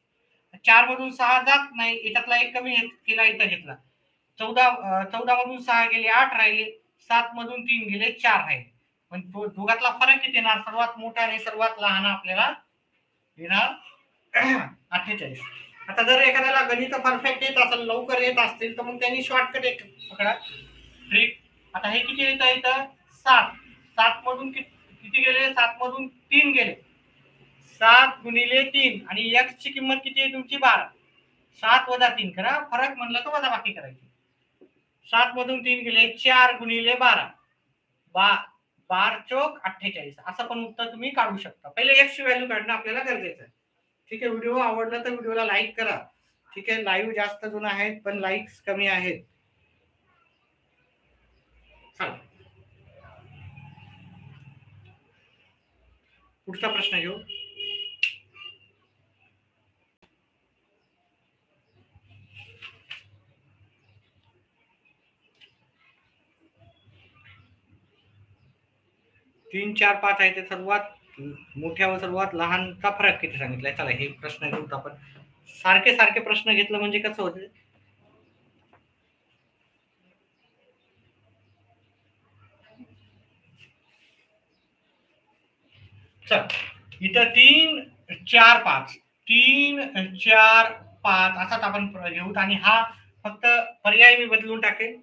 [SPEAKER 1] 4 मधून 6 जात नाही, याच्यातला एक कमी केला, इथं घेतला. 14 मधून 6 गेले 8 राहिले. 7 मधून 3 गेले 4 राहिले. पण दोघातला फरक किती येणार, सर्वात मोठा आणि सर्वात लहान आपल्याला येणार 48. आता जर एखाद्याला गणित परफेक्ट येत असेल, लवकर येत असतील, तर मग त्यांनी शॉर्टकट एक पकडा ट्रिक. आता हे किती येतं, इथं 7. 7 मधून किती गेले, 7 मधून 3 गेले. 7 गुणिले 3 आणि x ची किंमत किती आहे तुमची 12. 7 वजा 3 करा, फरक म्हणलं तर वजा बाकी करायची. 7 मधून 3 गेले 4 गुणिले 12. 12 चोक 48. असं पण उत्तर तुम्ही काढू शकता. पहिले x ची व्हॅल्यू काढणं आपल्याला गरजेचं आहे. ठीक आहे, व्हिडिओ आवडला तर व्हिडिओला लाईक करा. ठीक आहे, लाईव्ह जास्त जण आहेत पण लाईक्स कमी आहेत. चला पुढचा प्रश्न घेऊ. तीन 4 5 आहे ते सर्वात मोठ्या व सर्वात लहानचा फरक किती सांगितलाय. चला हे प्रश्न घेऊ आपण. सारखे सारखे प्रश्न घेतलं म्हणजे कसं होतं, चल इथं 3 4 5 3 4 5 असाच आपण घेऊ आणि हा फक्त पर्याय मी बदलून टाकेल,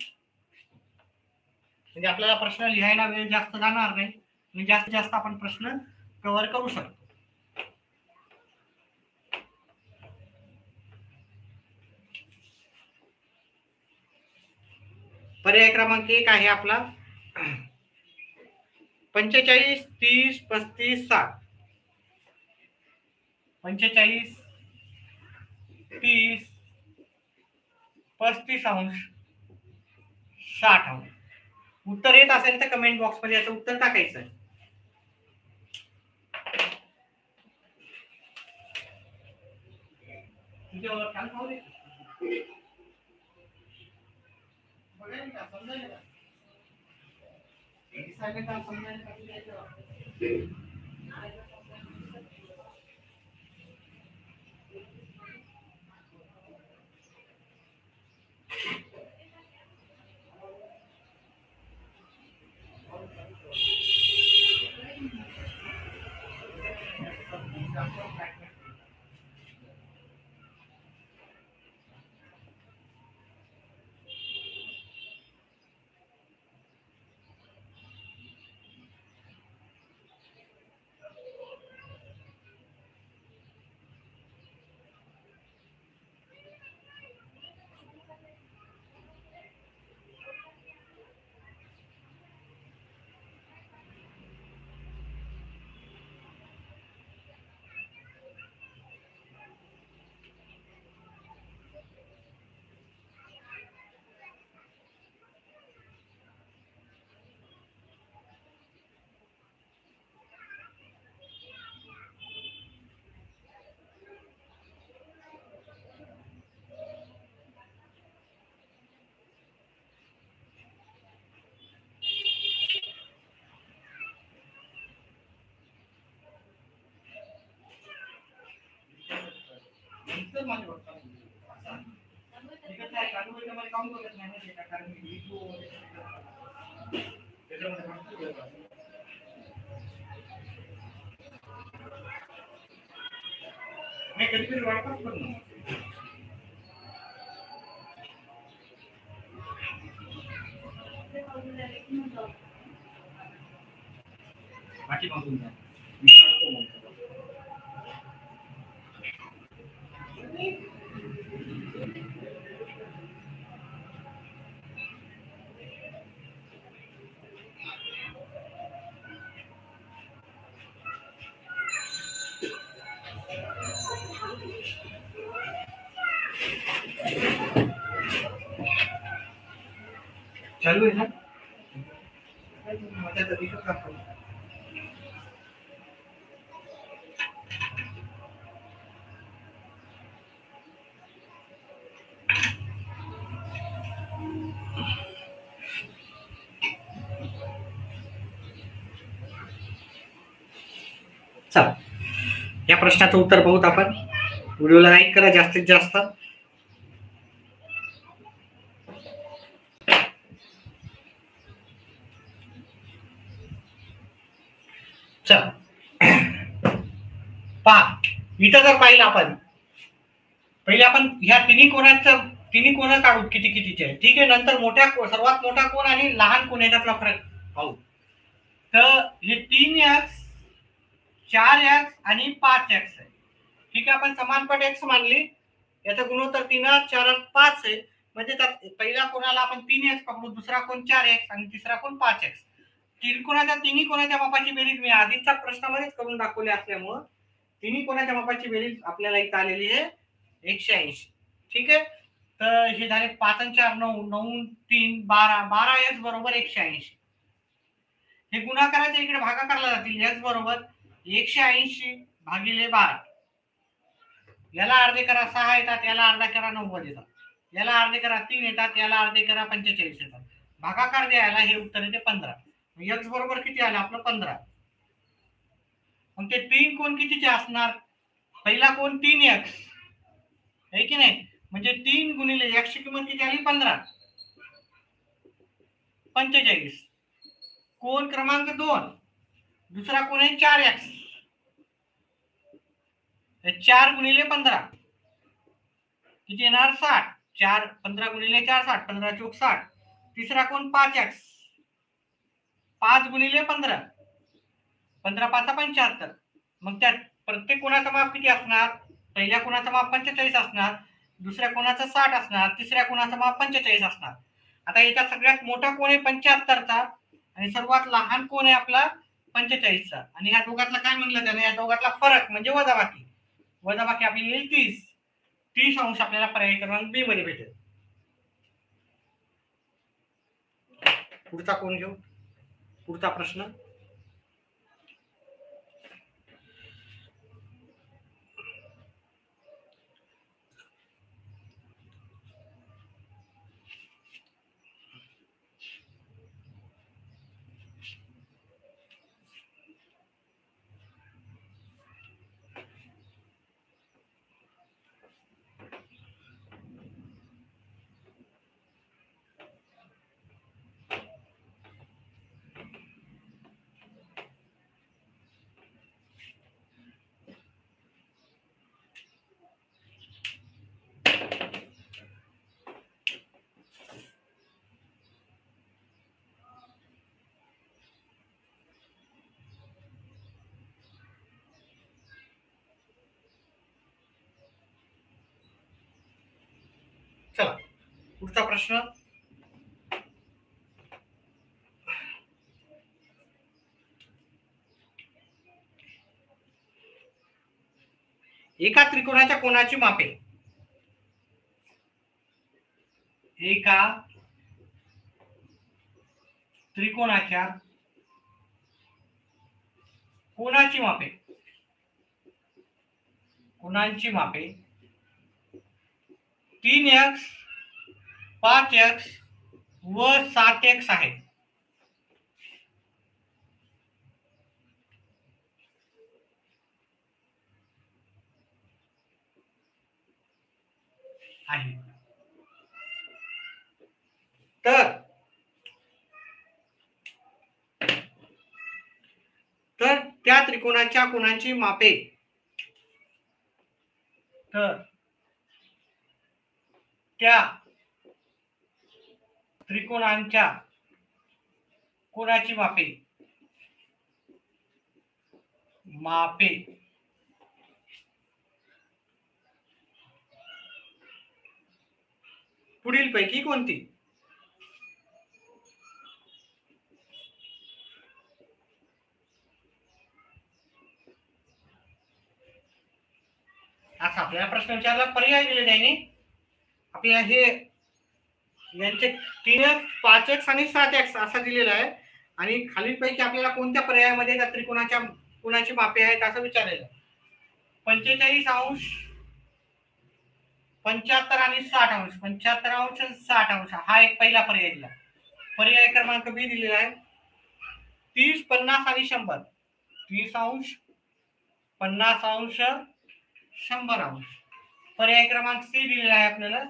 [SPEAKER 1] म्हणजे आपल्याला प्रश्न लिहायला वेळ जास्त जाणार नाही आणि जास्तीत जास्त आपण प्रश्न कव्हर करू शकतो. पर्याय क्रमांक 1 आहे आपला 45 30 35 60. 45 30 35 अंश 60 अंश. उत्तर येत असेल तर कमेंट बॉक्स मध्ये याचं उत्तर टाकायचं आहे. एकच माझे बघतो असं. एकच आहे चालू आहे मला काउंट करत नाही म्हणजे कारण मी त्याच्यामध्ये मी कधी वाटपास करतो बाकी मागून जा मी काढतो मग चालू आहे ना माझ्या दिसत राहतो चला या प्रश्नाचं उत्तर पाहूत आपण व्हिडिओला लाईक करा जास्तीत जास्त चला पहा इथं जर पाहिलं आपण पहिले आपण ह्या तिन्ही कोण काढू किती कितीचे आहे ठीक आहे नंतर सर्वात मोठा कोण आणि लहान कोण याच्यातला फरक पाहू तर हे 3x 4x आणि 5x आहे ठीक आहे आपण समानपट x मानली याचा गुणोत्तर 3 4 5 आहे म्हणजे त्यात पहिला कोणाला आपण 3x पकडू दुसरा कोण 4x आणि तिसरा कोण 5x तिन्ही कोणाच्या मापाची बेरीज मी आधीच्या प्रश्नामध्येच करून दाखवली असल्यामुळे तिन्ही कोणाच्या मापाची बेरीज आपल्याला इथं आलेली आहे 180 ठीक आहे तर हे झाले 5 आणि 4 9 9 3 12 12x बरोबर 180 हे गुणाकाराच्या इकडे भागाकारला जातील x बरोबर 180 भागिले 12 याला अर्धे करा 6 येतात याला अर्धा करा 90 येतात याला अर्धे करा 3 येतात याला अर्धे करा 45 येतात भागाकार द्यायला हे उत्तर येते 15 x बरोबर किती आलं आपलं 15 मग ते 3 कोण कितीचे असणार पहिला कोण 3x आहे की नाही म्हणजे 3 गुणिले x ची किंमत किती आली 15 45 कोण क्रमांक 2 दुसरा कोण आहे 4x 4 गुणिले 15 किती येणार 60 4 15 गुणिले 4 60 15 चौक 60 तिसरा कोण 5x 5 गुणिले 15 15 5 75 मग त्या प्रत्येक कोणाचा माप किती असणार पहिल्या कोणाचा माप 45 असणार दुसऱ्या कोणाचा 60 असणार तिसऱ्या कोणाचा माप 45 असणार आता याचा सगळ्यात मोठा कोण आहे 75चा आणि सर्वात लहान कोण आहे आपला 45चा आणि या दोघातला काय म्हणलं त्याने या दोघातला फरक म्हणजे वजाबाकी आपली येईल 30 अंश आपल्याला पर्याय क्रमांक बी मध्ये भेटेल पुढचा कोण घेऊ पुढचा प्रश्न चला पुढचा प्रश्न एका त्रिकोणाच्या कोणाची मापे एका त्रिकोणाच्या कोणाची मापे 3x 5x व 7x आहे आहे. तर तर त्या त्रिकोणाच्या कोणाची मापे, तर त्या त्रिकोणांच्या कोणाची मापे, मापे पुढीलपैकी कोणती? असा आपल्याला प्रश्न विचारला, पर्याय दिले त्यांनी आपल्याला. हे यांचे 3x 5x आणि 7x असा दिलेला आहे आणि खालीलपैकी आपल्याला कोणत्या पर्यायामध्ये त्या त्रिकोणाच्या कोणाची मापे आहेत असं विचारलेलं. 45 अंश, 75 आणि 60 अंश, 75 अंश आणि 60 अंश हा एक पहिला पर्याय दिला. पर्याय क्रमांक बी दिलेला आहे 30 50 आणि 100. 30 अंश, 50 अंश, 100 अंश. पर्याय क्रमांक सी दिलेला आहे आपल्याला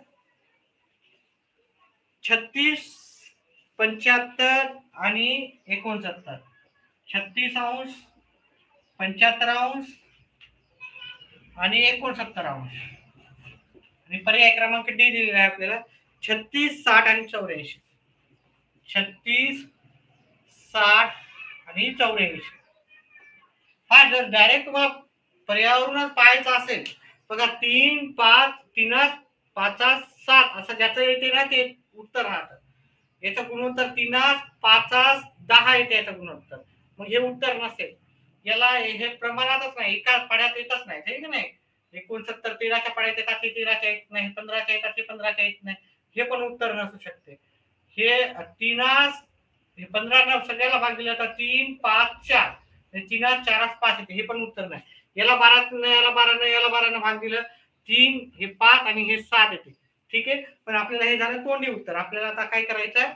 [SPEAKER 1] 36 75 आणि 69. 36 अंश, 75 अंश आणि 69 अंश. आणि पर्याय क्रमांक डी दिलेला आहे आपल्याला 36 60 आणि 84. 36 60 आणि 84. हा जर डायरेक्ट तुम्हाला पर्यावरणच पाहायचं असेल बघा 3 5 3 5 7 असं ज्याचं येते ना ते उत्तर राहतं. याचं गुणोत्तर 3 5 10 येते याचं गुणोत्तर. मग हे उत्तर नसेल. याला हे प्रमाणातच नाही, एका पाड्यात येतच नाही, ठीक नाही. 69 13च्या पाड्यात येतात, हे 13च्या येत नाही, 15च्या येतात, ते 15च्या येत नाही. हे पण उत्तर नसू शकते. हे 3 हे 15 सगळ्याला भाग दिला तर 3 5 4 3 4 5 येते, हे पण उत्तर नाही. याला 12 याला 12 याला 12 भाग दिलं 3 हे 5 आणि हे 7 येते, ठीक आहे. पण आपल्याला हे झालं तोंडी उत्तर. आपल्याला आता काय करायचं आहे,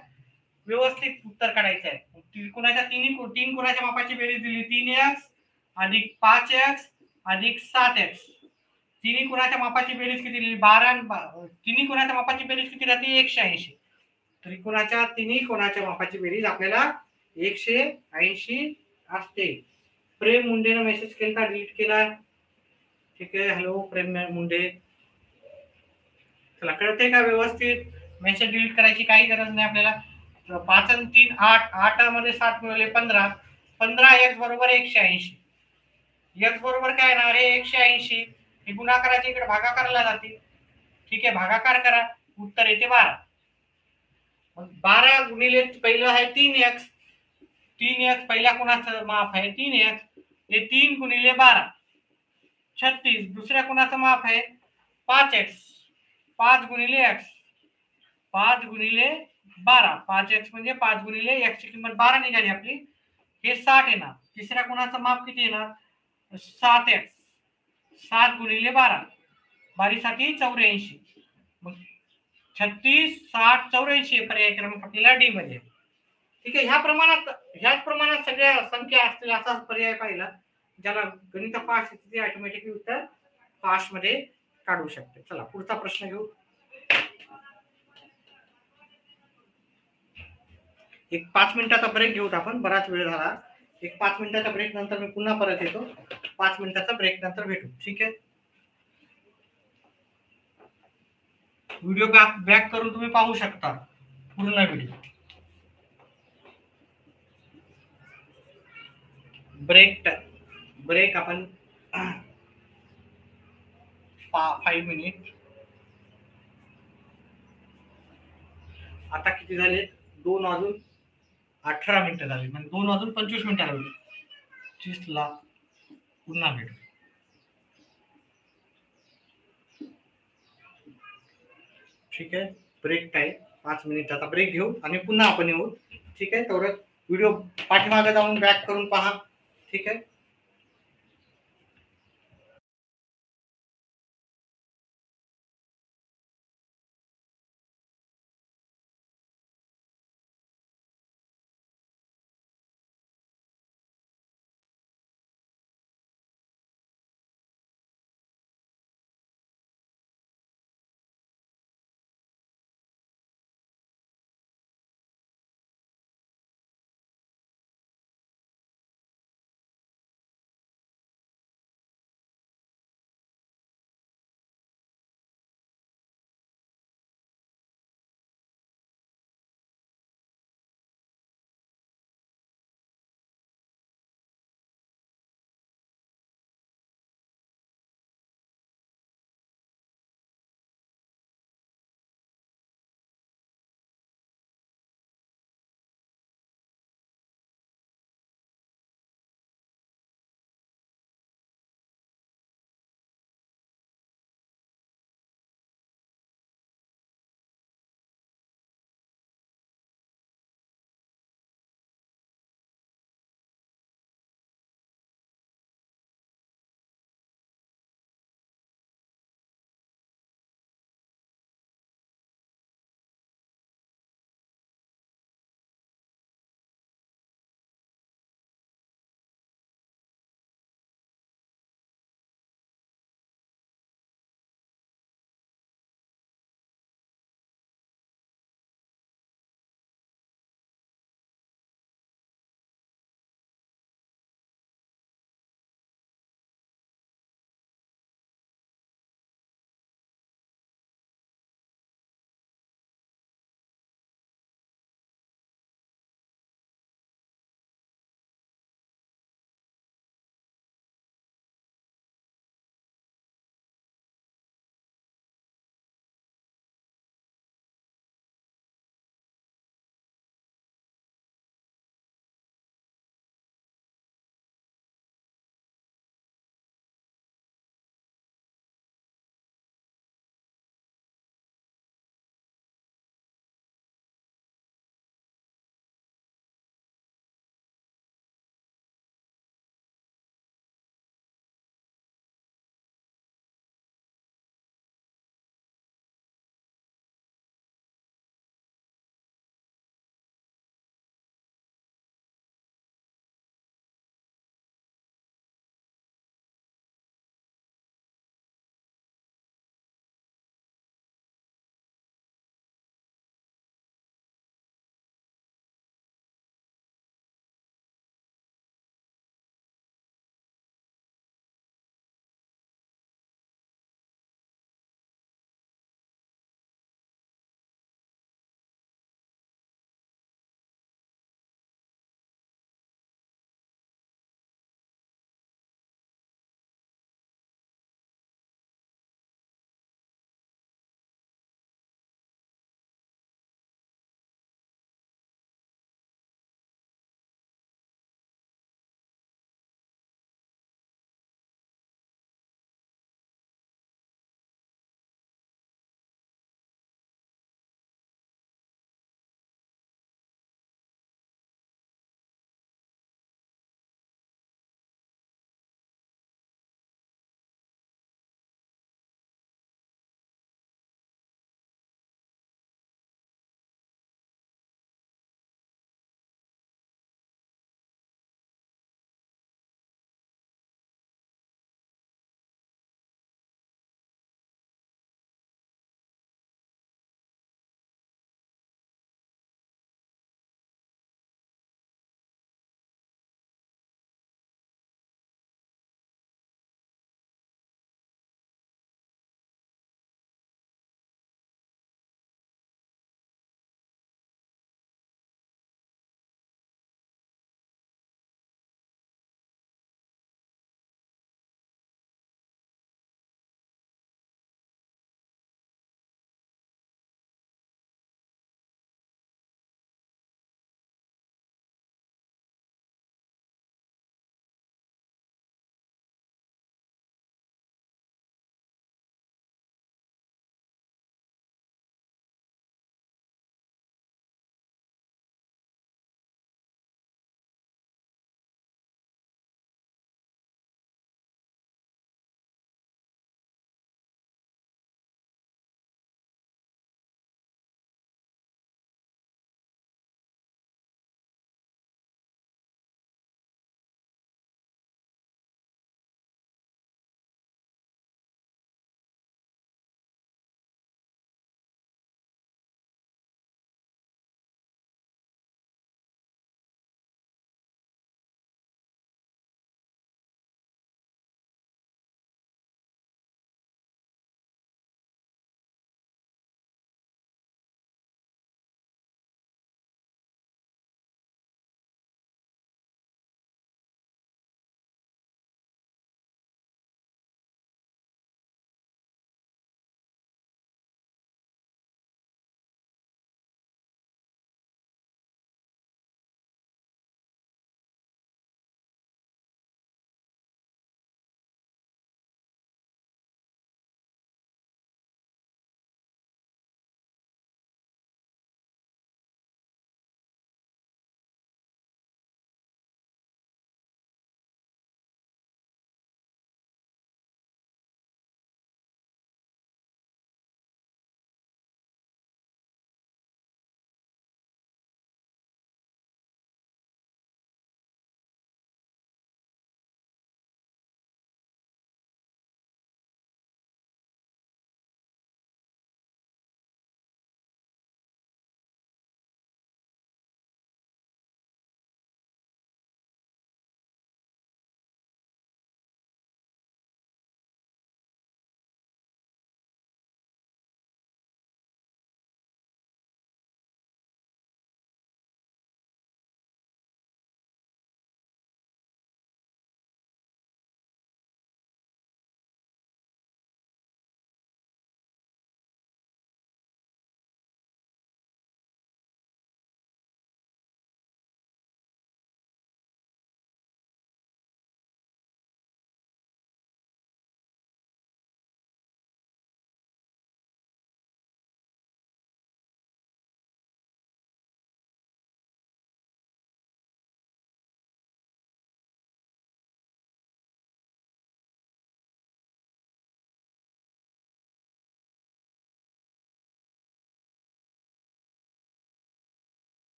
[SPEAKER 1] व्यवस्थित उत्तर काढायचं आहे. त्रिकोणाच्या तीन कोणाच्या मापाची बेरीज दिली 3x अधिक 5x अधिक 7x. तिन्ही कोणाच्या मापाची बेरीज किती दिली 12. तिन्ही कोणाच्या मापाची बेरीज किती राहते 180. त्रिकोणाच्या तिन्ही कोणाच्या मापाची बेरीज आपल्याला 180 असते. प्रेम मुंडेने मेसेज केला, डिलीट केला, ठीक आहे. हॅलो प्रेम मुंडे, चला कळते का व्यवस्थित? मेसेज डिलीट करायची काही गरज नाही आपल्याला. 5 आणि 3 8, 8 मध्ये 7 मिळवले 15. 15 x बरोबर 180. x बरोबर काय येणार आहे 180. हे गुणाकाराच्या इकडे भागाकारला जाते, ठीक आहे. भागाकार करा, उत्तर येते 12. 12 गुणिले पहिलं आहे 3x. 3x पहिल्या कोणाचं माप आहे 3x. हे 3 गुणिले 12 36. दुसऱ्या कोणाचं माप आहे 5x. 5 गुणिले x, 5 गुणिले 12. 5x म्हणजे 5 गुणिले x ची किंमत 12 निघाली आपली. हे 60 येणार. तिसऱ्या कोणाचं माप किती येणार 7x. 7 गुणिले 12 12साठी 84. मग 36 60 84 पर्याय क्रमांक आपल्याला डी मध्ये, ठीक आहे. ह्याच प्रमाणात सगळ्या संख्या असतील असा पर्याय पाहिला. ज्याला गणित पास ते ऑटोमॅटिकली उत्तर पास मध्ये काढू शकते. चला पुढचा प्रश्न घेऊ. एक 5 मिनिटाचा ब्रेक घेऊत आपण, बराच वेळ झाला. एक 5 मिनिटाचा ब्रेक नंतर मी पुन्हा परत येतो. 5 मिनिटाचा ब्रेक नंतर भेटू, ठीक आहे. व्हिडिओ बॅक करून तुम्ही पाहू शकता पूर्ण व्हिडिओ. ब्रेक आपण 5 मिनिट. आता किती झाले 2 वाजून 18 मिनिटं झाली, म्हणजे 2 वाजून 25 मिनिटं झाली. 30 ला पुन्हा भेटू, ठीक आहे. ब्रेक टाइम 5 मिनिटाचा ब्रेक घेऊ आणि पुन्हा आपण येऊ, ठीक आहे. तेवढं व्हिडिओ पाठीमागे जाऊन बॅक करून पहा, ठीक आहे.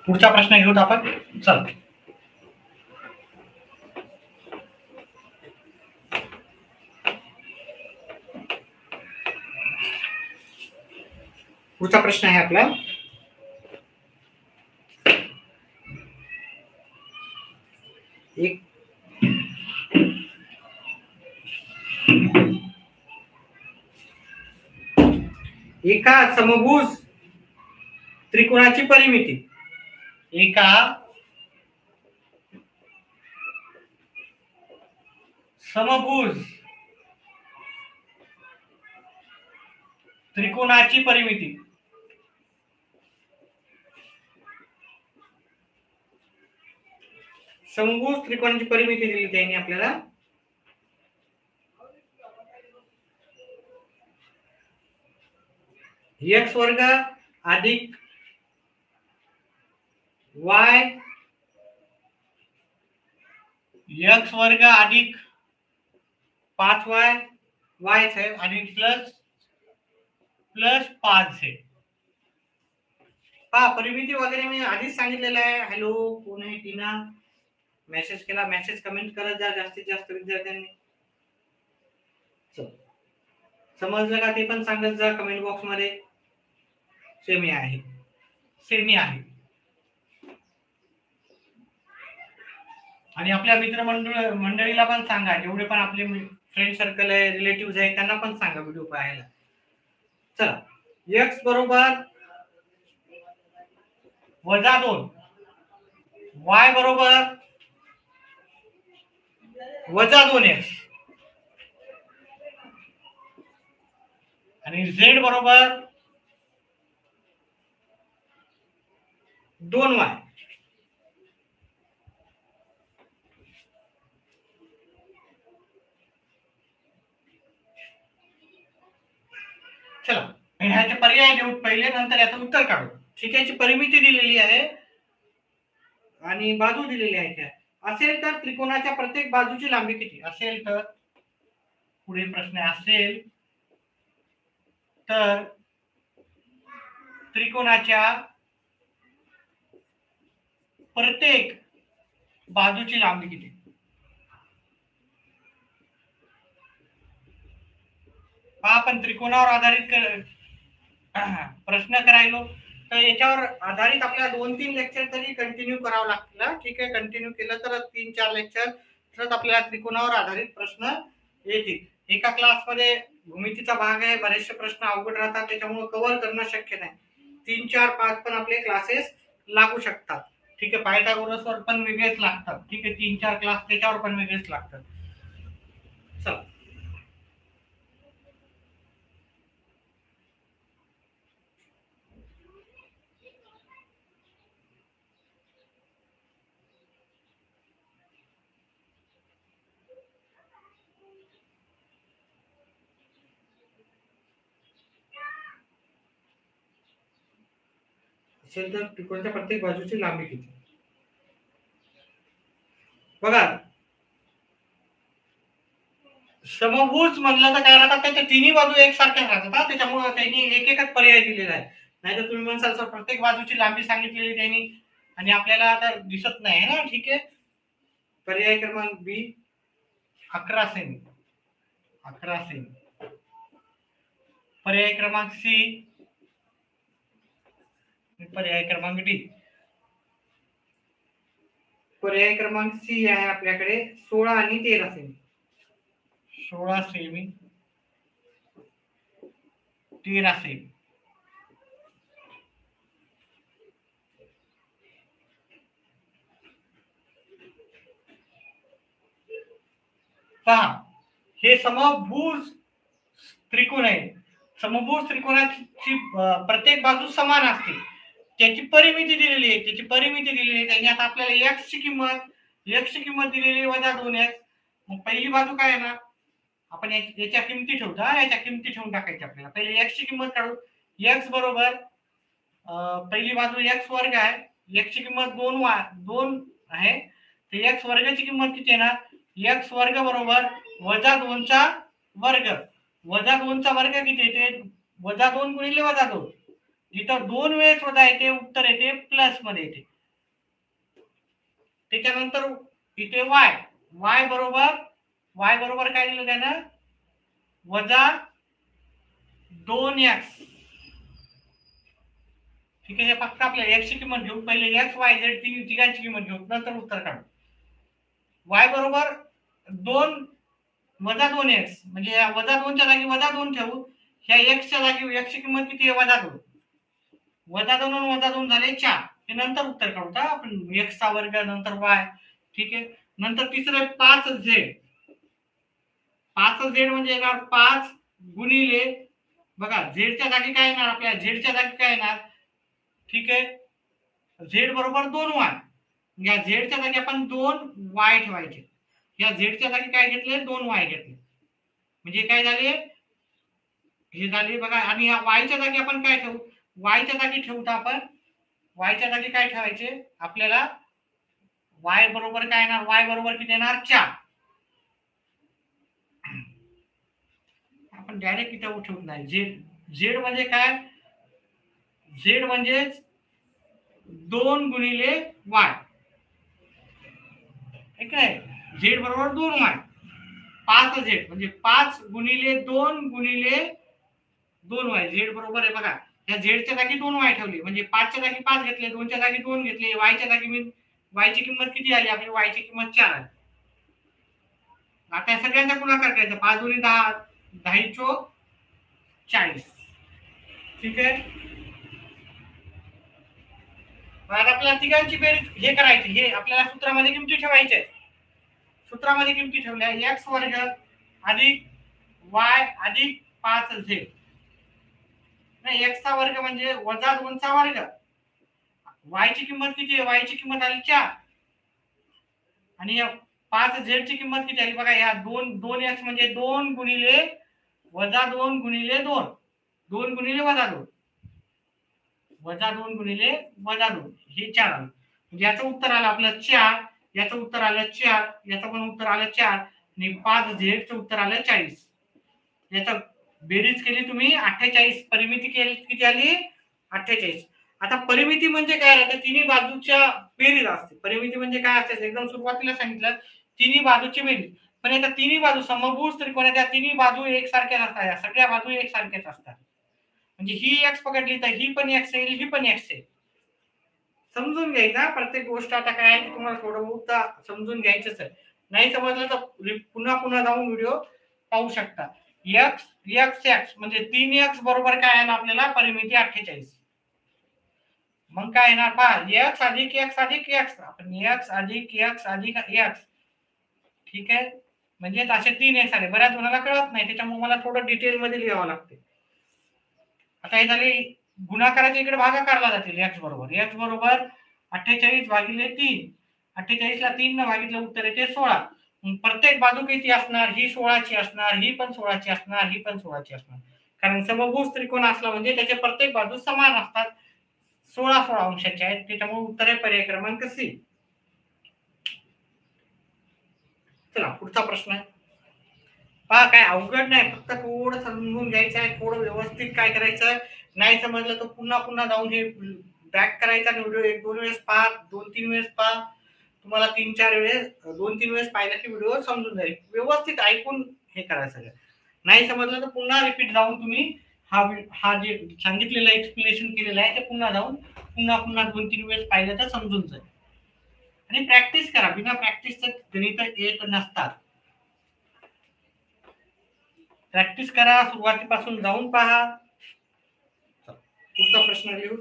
[SPEAKER 1] पुढचा प्रश्न घेऊत आपण. चल, पुढचा प्रश्न आहे आपला. एका समभुज त्रिकोणाची परिमिती. एका समभुज त्रिकोणाची परिमिती. समभुज त्रिकोणाची परिमिती दिली त्यांनी आपल्याला. एक्स वर्ग अधिक वाय, एक्स वर्ग अधिक 5y वाय है आणि प्लस 5 है. पहा, परिमिती वगैरे मी आधीच सांगितलेलं आहे. हॅलो, कोण आहे? टीना मेसेज केला. मेसेज कमेंट करत जा जास्तीत जास्त विद्यार्थ्यांनी. समजलं का ते पण सांगत जा कमेंट बॉक्स मध्ये. सेमी आहे. आणि आपल्या मित्रमंडळीला पण सांगा, जेवढे पण आपले फ्रेंड सर्कल आहे, रिलेटिव्ह आहे, त्यांना पण सांगा व्हिडिओ पाहायला. चला, x बरोबर -2, y बरोबर -2x आणि z बरोबर 2y. चला, ह्याचे पर्याय देऊ पहिले, नंतर याचं उत्तर काढू. ठीक आहे. याची परिमिती दिलेली आहे आणि बाजू दिलेली आहे. काय असेल तर त्रिकोणाच्या प्रत्येक बाजूची लांबी किती असेल तर, पुढे प्रश्न असेल तर त्रिकोणाच्या प्रत्येक बाजूची लांबी किती. आपण त्रिकोणावर आधारित प्रश्न करायलो, तर याच्यावर आधारित आपल्याला 2-3 लेक्चर तरी कंटिन्यू करावं लागतील. ठीक आहे. कंटिन्यू केलं तर 3-4 लेक्चर तर आपल्याला त्रिकोणावर आधारित प्रश्न येतील. एका क्लासमध्ये भूमितीचा भाग आहे, बरेचसे प्रश्न अवघड राहतात, त्याच्यामुळे कव्हर करणं शक्य नाही. 3, 4, 5 पण आपले क्लासेस लागू शकतात. ठीक आहे. पायथागोरस वर पण वेगळेच लागतात. ठीक आहे. 3-4 क्लास त्याच्यावर पण वेगळेच लागतात. चला, असेल तर त्रिकोणाच्या प्रत्येक बाजूची लांबी किती. बघा, समभुज म्हणलं तर काय राहतात, त्याच्या तिन्ही बाजू एकसारख्या राहतात. त्याच्यामुळे त्यांनी एकच पर्याय दिलेला आहे. नाहीतर तुम्ही म्हणसाल सर प्रत्येक बाजूची लांबी सांगितलेली त्यांनी आणि आपल्याला आता दिसत नाही ना. ठीक आहे. पर्याय क्रमांक बी 11 सेमी. पर्याय क्रमांक सी, पर्याय क्रमांक डी. पर्याय क्रमांक सी आहे आपल्याकडे 16 आणि 13 सेमी. 16 semi, 13 semi. पहा, हे समभुज त्रिकोण आहे. समभुज त्रिकोणाची प्रत्येक बाजू समान असते. त्याची परिमिती दिलेली आहे. त्यांनी आता आपल्याला x ची किंमत दिलेली आहे -2x. मग पहिली बाजू काय आहे ना, आपण याच्या किमती ठेवतो. याच्या किमती ठेवून टाकायची आपल्याला. पहिले x ची किंमत काढू. x बरोबर पहिली बाजू x वर्ग आहे. x ची किंमत 2 आहे. तर x वर्गाची किंमत किती येणार? x वर्ग बरोबर -2 चा वर्ग. -2 चा वर्ग किती येते? -2 गुणिले -2. जिथं 2 वेळेस वजा येते, उत्तर येते प्लस मध्ये येते. त्याच्यानंतर इथे वाय वाय बरोबर काय दिलं त्यानं वजा 2x. ठीक आहे. हे फक्त आपल्याला x ची किंमत घेऊ, पहिले x y z तिघांची किंमत घेऊ, नंतर उत्तर काढू. y बरोबर 2 वजा 2x म्हणजे या वजा 2 च्या जागी वजा 2 ठेवू. ह्या x च्या जागी x ची किंमत किती आहे वजा 2. वजा 2 आणि वजा 2 झाले 4. हे नंतर उत्तर काढू आपण x चा वर्ग नंतर y. ठीक आहे. नंतर तिसरं 5z. 5z म्हणजे येणार 5 गुणिले बघा z च्या जागी काय येणार आपल्या z च्या जागी काय येणार. ठीक आहे. z बरोबर 2y. या z च्या जागी आपण 2y ठेवायचे. या z च्या जागी काय घेतले 2y घेतले. म्हणजे काय झाले हे झाले बघा. आणि या y च्या जागी आपण काय ठेवू y च्या जागी ठेवता आपण y च्या जागी काय ठेवायचे आपल्याला y बरोबर काय येणार y बरोबर किती येणार 4. आपण डायरेक्ट इथे ठेवत नाही. z म्हणजे काय z म्हणजे 2 गुणिले y. ठीक आहे. z बरोबर 2y. 5z म्हणजे 5 गुणिले 2 गुणिले 2y. z बरोबर आहे बघा. या z च्या जागी 2y ठेवली म्हणजे 5 च्या जागी 5 घेतले, 2 च्या जागी 2 घेतले, y च्या जागी मी y ची किंमत किती आली आपली y ची किंमत 4 आली. आता सगळ्यांचा गुणाकार करायचा. 5 दुनी 10, 10 चोक 40. ठीक आहे. आता आपल्याला तिघांची बेरीज हे करायची. हे आपल्याला सूत्रामध्ये किमती ठेवायच्या आहेत. सूत्रामध्ये किमती ठेवल्या x वर्ग अधिक y अधिक 5z. नाही x चा वर्ग म्हणजे वजा 2 चा वर्ग. y ची किंमत किती आहे y ची किंमत आली 4. आणि या 5z ची किंमत किती आली बघा. या 2x म्हणजे 2 गुणिले वजा 2 गुणिले 2. 2 गुणिले वजा 2. वजा 2 गुणिले वजा 2 हे 4 आलं. म्हणजे याचं उत्तर आलं आपलं 4. याचं उत्तर आलं 4. याचं पण उत्तर आलं 4 आणि 5z चं उत्तर आलं 40. याचा बेरीज केली तुम्ही 48. परिमिती केली किती आली 48. आता परिमिती म्हणजे काय राहते तिन्ही बाजूच्या बेरीज असते. परिमिती म्हणजे काय असते एकदम सुरुवातीला सांगितलं तिन्ही बाजूची बेरीज. पण आता तिन्ही बाजू समभुज त्रिकोणाच्या तिन्ही बाजू एकसारख्या नसतात. या सगळ्या बाजू एकसारख्याच असतात. म्हणजे ही x पकडली तर ही पण x येईल ही पण x येईल. समजून घ्यायचा प्रत्येक गोष्ट. आता काय आहे तुम्हाला थोडं बहुत समजून घ्यायचंच आहे. नाही समजलं तर पुन्हा जाऊन व्हिडिओ पाहू शकता. x म्हणजे 3x बरोबर काय आहे ना आपल्याला परिमिती 48. मग काय येणार पहा x अधिक x अधिक x. आपण x अधिक x अधिक x. ठीक आहे. म्हणजे असे 3x आले. बऱ्याच जणांना कळत नाही त्याच्यामुळे मला थोडं डिटेल मध्ये लिहावं लागते. आता हे झाले गुणाकाराच्या इकडे भागाकारला जातील. x बरोबर 48 भागिले 3. 48 ला 3 ने भागितलं उत्तर येते 16. प्रत्येक बाजू किती असणार ही 16 ची असणार ही पण 16 ची असणार ही पण 16 ची असणार. कारण समभुज त्रिकोण असला म्हणजे त्याच्या प्रत्येक बाजू समान असतात. 16 अंशाचे आहेत. त्याच्यामुळे उत्तर आहे पर्याय क्रमांक सी. चला पुढचा प्रश्न आहे. पहा काय अवघड नाही. फक्त थोडं समजून घ्यायचं आहे. थोडं व्यवस्थित काय करायचं नाही समजलं तर पुन्हा जाऊन हे बॅक करायचा आणि व्हिडिओ 1-2 वेळेस पहा 2-3 वेळेस पहा. तुम्हाला 3-4 वेळेस 2-3 वेळेस पाहिलं की व्हिडिओ समजून जाईल. व्यवस्थित ऐकून हे करायचं. नाही समजलं तर पुन्हा रिपीट जाऊन तुम्ही हा जे सांगितलेलं एक्सप्लेनेशन केलेलं आहे ते पुन्हा जाऊन पुन्हा 2-3 वेळेस पाहिलं तर समजून जाईल. आणि प्रॅक्टिस करा. बिना प्रॅक्टिसचं गणित येत नसतात. प्रॅक्टिस करा. सुरुवातीपासून जाऊन पहा. पुढचा प्रश्न लिहू.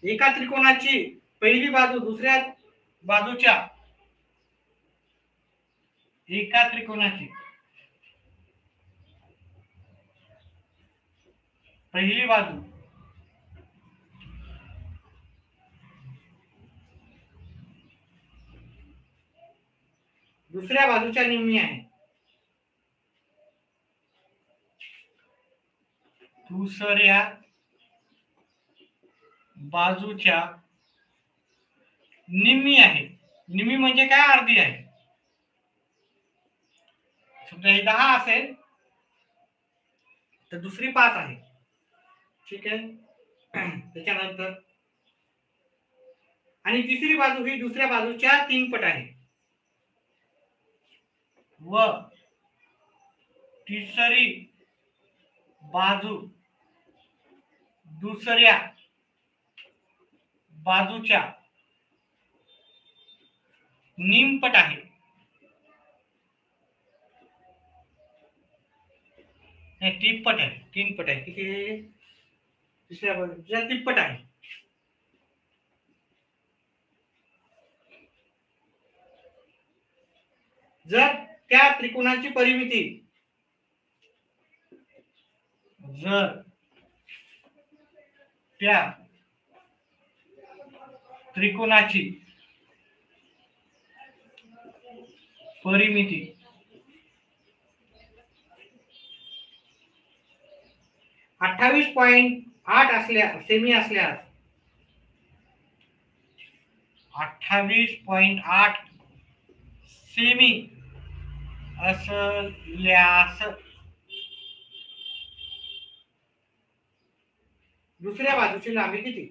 [SPEAKER 1] एका त्रिकोणाची पहिली बाजू दुसऱ्या बाजूच्या एका त्रिकोणाची पहिली बाजू दुसऱ्या बाजूच्या निम्मी आहे. दुसऱ्या बाजूच्या निम्मी आहे. निम्मी म्हणजे काय अर्धी आहे. समजा हे 10 असेल तर दुसरी 5 आहे. ठीक आहे. त्याच्यानंतर आणि तिसरी बाजू ही दुसऱ्या बाजूच्या 3 पट आहे व तिसरी बाजू दुसऱ्या बाजूच्या निमपट आहे. तिप्पट आहे, 3 पट आहे. किती आहे? दुसऱ्या बाजूच्या तिप्पट आहे. जर त्या त्रिकोणाची परिमिती जर त्या त्रिकोणाची परिमिती 28.8 असल्यास सेमी असल्यास 28.8 सेमी असल्यास दुसऱ्या बाजूची लांबी किती?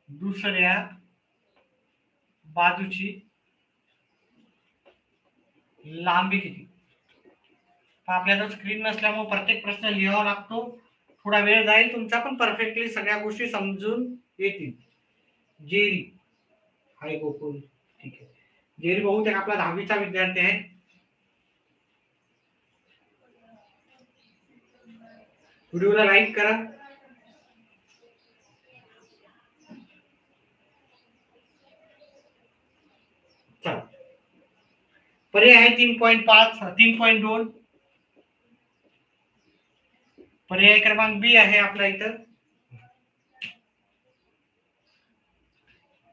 [SPEAKER 1] दुसऱ्या बाजूची लांबी किती? आपल्याला स्क्रीन नसल्यामुळे प्रत्येक प्रश्न लिहावा लागतो. थोडा वेळ जाईल तुमचा, पण परफेक्टली सगळ्या गोष्टी समजून येतील. जेरी हाय गोकुल. ठीक आहे. जेरी बहुतेक आपला 10वीचा विद्यार्थी आहे. व्हिडिओला लाईक करा. चला, पर्याय आहे 3.5 3.2. पर्याय क्रमांक बी आहे आपला इथं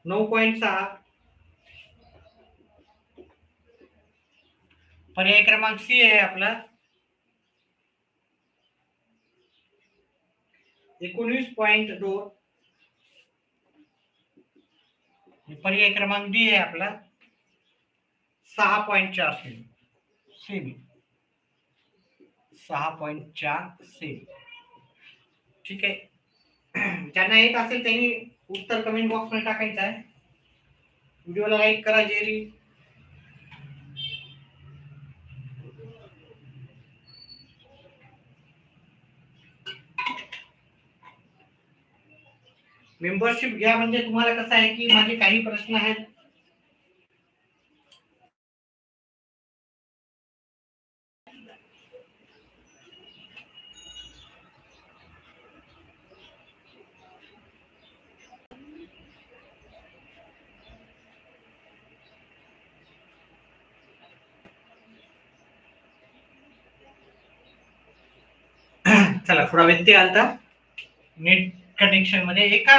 [SPEAKER 1] 9.6. पर्याय क्रमांक सी आहे आपला 19.2. पर्याय क्रमांक डी आहे आपला 6.4 सेमी. 6.4 सेमी. ठीक आहे. ज्यांना येत असेल त्यांनी उत्तर कमेंट बॉक्स मध्ये टाकायचं आहे. व्हिडिओला लाईक करा जेरी. मेंबरशिप घ्या. म्हणजे तुम्हाला कसं आहे की माझे काही प्रश्न आहेत चला, थोडा व्यत्यय आलता नेट कनेक्शन मध्ये. एका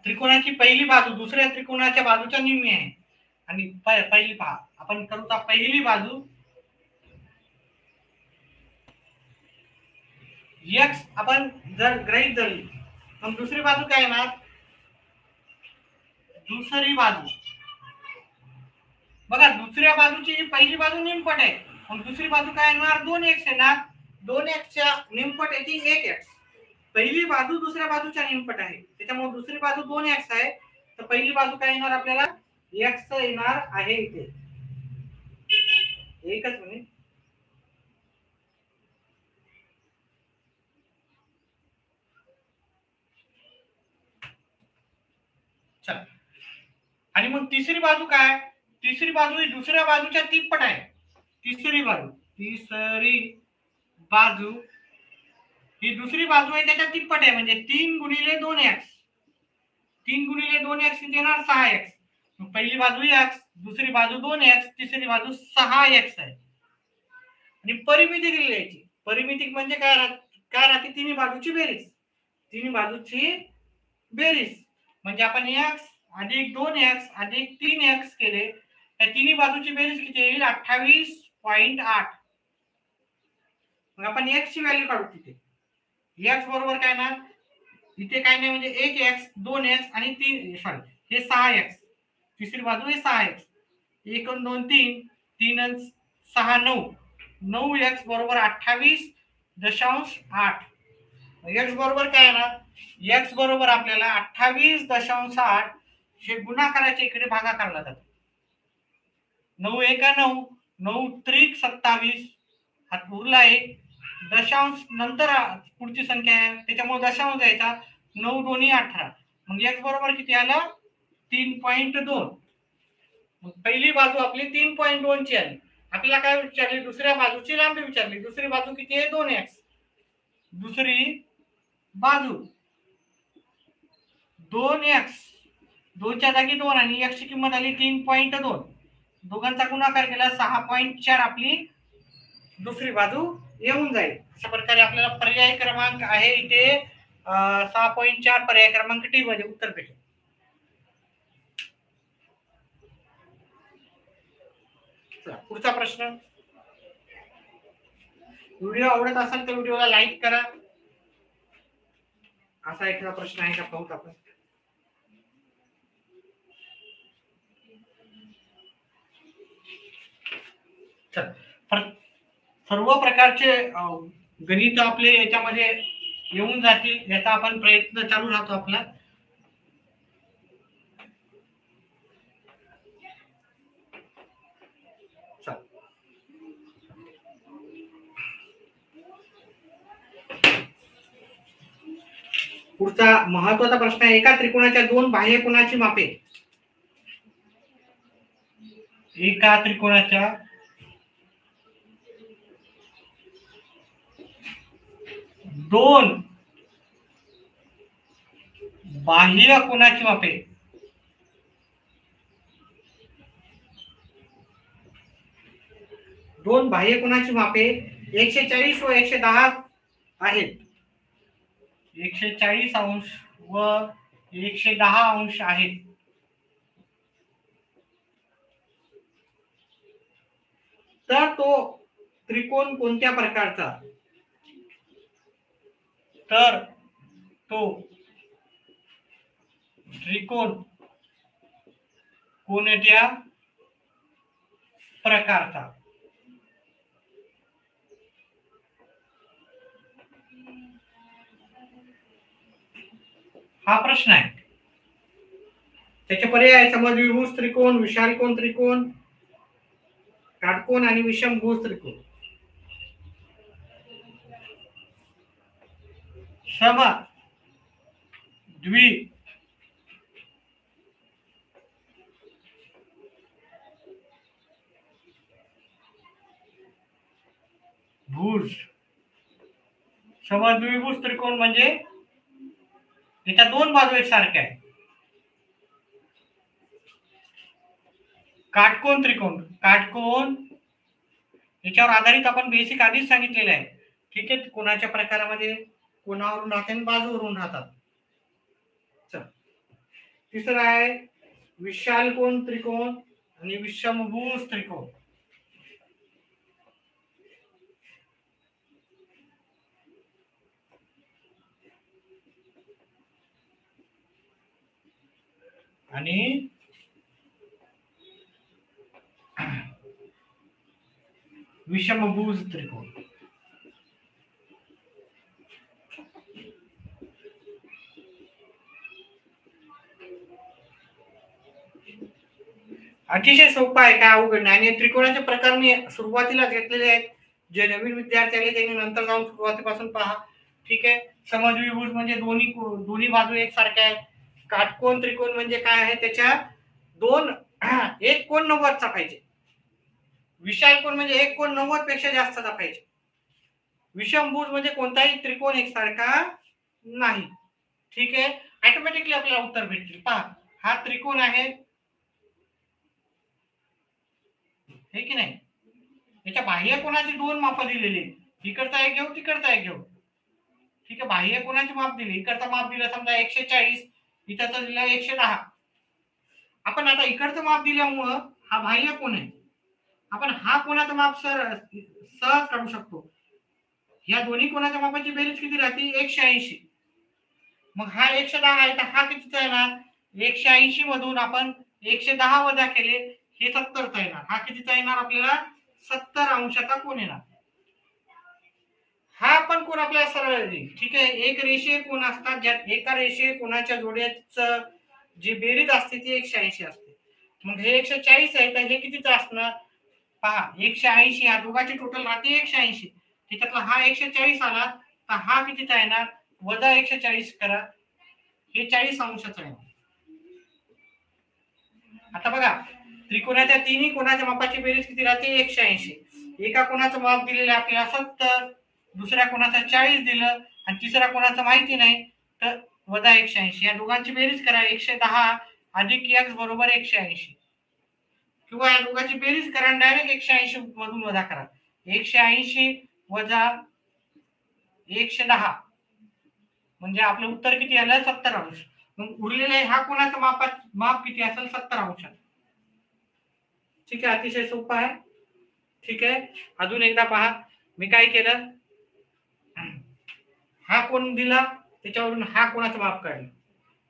[SPEAKER 1] त्रिकोणाची पहिली बाजू दुसऱ्या त्रिकोणाच्या बाजूच्या निम्मी आहे. आणि पहिली पहा, आपण करू तर पहिली बाजू x आपण जर गृहीत धरली मग दुसरी बाजू काय येणार? दुसरी बाजू बघा, दुसऱ्या बाजूची पहिली बाजू निमपट आहे. मग दुसरी बाजू काय येणार? 2x येणार. 2x च्या निमपट येते 1x. पहिली बाजू दुसऱ्या बाजूच्या निमपट आहे, त्याच्यामुळे दुसरी बाजू 2x आहे. तर पहिली बाजू काय येणार आपल्याला? x येणार आहे इथे. एकच मिनिट. चल, आणि मग तिसरी बाजू काय? तिसरी बाजू ही दुसऱ्या बाजूच्या तिप्पट आहे. तिसरी बाजू ही दुसरी बाजू आहे त्याच्या तिप्पट आहे. म्हणजे 3 गुणिले 2x. 3 गुणिले 2x येणार 6x. पहिली बाजू x, दुसरी बाजू 2x, तिसरी बाजू 6x आहे. आणि परिमिती दिली याची. परिमिती म्हणजे काय राहते? तिन्ही बाजूची बेरीज. तिन्ही बाजूची बेरीज म्हणजे आपण x अधिक 2x अधिक 3x केले. त्या तिन्ही बाजूची बेरीज किती येईल? 28.8. मग आपण x ची व्हॅल्यू काढू तिथे. x बरोबर काय ना इथे काय नाही म्हणजे 1x 2x आणि 3 सॉरी हे 6x, तिसरी बाजू हे 6x, 1 आणि 2 3, 3 आणि 6 9, 9x बरोबर 28.8. x बरोबर काय येणार, x बरोबर आपल्याला 28.8 हे गुणाकाराच्या इकडे भागाकारला जातो. 9 एका 9, 9 त्रिक 27, हा उरला एक दशांश, नंतर पुढची संख्या आहे त्याच्यामुळे दशांश द्यायचा, 9 दोन्ही 18, मग x बरोबर किती आलं 3.2. मग पहिली बाजू आपली 3.2 ची आली. आपल्याला काय विचारली, दुसऱ्या बाजूची लांबी विचारली. दुसरी बाजू किती आहे 2x, दुसरी बाजू 2x, 2 च्या जागी 2 आणि x ची किंमत आली 3.2, दोघांचा गुणाकार केला 6.4 आपली दुसरी बाजू येऊन जाईल. अशा प्रकारे आपल्याला पर्याय क्रमांक आहे इथे 6.4 पर्याय क्रमांक टी मध्ये उत्तर भेटेल. पुढचा प्रश्न. व्हिडिओ आवडत असेल तर व्हिडिओला लाईक करा. असा एखादा प्रश्न आहे का पाहूत आपण. सर्व प्रकारचे गणित आपले याच्यामध्ये येऊन जातील याचा आपण प्रयत्न चालू राहतो आपला. पुढचा महत्वाचा प्रश्न आहे, एका त्रिकोणाच्या दोन बाह्य कोनाची मापे. एका त्रिकोणाच्या दोन बाह्य कोनाची मापे. दोन बाह्य कोनाची मापे 140 व 110 आहेत. 140 अंश व 110 अंश आहेत. तर तो त्रिकोण कोणत्या प्रकारचा, तर तो त्रिकोण कोणत्या प्रकारचा. हा प्रश्न आहे. त्याचे पर्याय समद्विभुज त्रिकोण, विषारीकोण त्रिकोण, काटकोन आणि विषमभुज त्रिकोण. सम द्वि भुज. समद्विभुज त्रिकोण म्हणजे त्याच्या दोन बाजू एकसारख्या आहेत. काटकोन त्रिकोण, काटकोन याच्यावर आधारित आपण बेसिक आधीच सांगितलेलं आहे. ठीक आहे, कोणाच्या प्रकारामध्ये कोणावरून राहते आणि बाजूवरून राहतात. तिसरा आहे विशालकोन त्रिकोण आणि विषमभुज त्रिकोण. आणि विषमभुज त्रिकोण. अतिशय सोपा आहे, काय अवघड नाही. आणि त्रिकोणाचे प्रकार मी सुरुवातीला घेतलेले आहेत. जे नवीन विद्यार्थी आले त्यांनी नंतर जाऊन सुरुवातीपासून पहा. ठीक आहे. समद्विभुज म्हणजे दोन्ही बाजू एकसारख्या आहेत. काटकोन त्रिकोण म्हणजे काय आहे, त्याच्या दोन एक कोण 90चा पाहिजे. विशाल कोण म्हणजे एक कोण 90 पेक्षा जास्तचा पाहिजे. विषमभुज म्हणजे कोणताही त्रिकोण एकसारखा नाही. ठीक आहे, ऑटोमॅटिकली आपल्याला उत्तर भेटतील. पहा, हा त्रिकोण आहे हे की नाही. याच्या बाह्य कोनाची दोन माप दिलेली, इकडचा एक घेऊ तिकडचा एक घेऊ. ठीक आहे, बाह्य कोनाची माप दिली, इकडचा माप दिला समजा 140, इकडचा दिला 110. आपण आता इकडचं माप दिल्यामुळं हा बाह्य कोन आहे, आपण हा कोणाचं माप सहज काढू शकतो. या दोन्ही कोणाच्या मापाची बेरीज किती राहते 180. मग हा 110 आहे तर हा कितीचा येणार? 180 मधून आपण 110 वजा केले हे 70चा येणार. हा कितीचा येणार आपल्याला? 70 अंशाचा कोण येणार. हा पण कोण आपल्याला सरळ देईल. ठीक आहे. एक रेषीय कोण असतात ज्यात एका रेषीय कोणाच्या जोड्याचं जी बेरीज असते ती 180 असते. मग हे 140 आहे तर हे कितीचं असणार? पहा 180 हा दोघांची टोटल राहते 180. त्याच्यातला हा 140 आला तर हा कितीचा येणार? वजा 140 करा. हे 40 अंशाचं आहे. आता बघा त्रिकोणाच्या तिन्ही कोणाच्या मापाची बेरीज किती राहते? 180. एका कोणाचं माप दिलेलं आहे आपल्याला 70, दुसऱ्या कोणाचं 40 दिलं आणि तिसऱ्या कोणाचं माहिती नाही तर वजा 180. या दोघांची बेरीज करा. 110 अधिक x बरोबर 180. किंवा या दोघांची बेरीज करा आणि डायरेक्ट 180 मधून वजा करा. 180 वजा 110 म्हणजे आपलं उत्तर किती आलं? 70 अंश. मग उरलेले हा कोणाचा माप किती असेल? 70 अंशात. ठीक आहे. अतिशय सोपं आहे. ठीक आहे. अजून एकदा पहा मी काय केलं. हा कोण दिला त्याच्यावरून हा कोणाचं माप काढलं.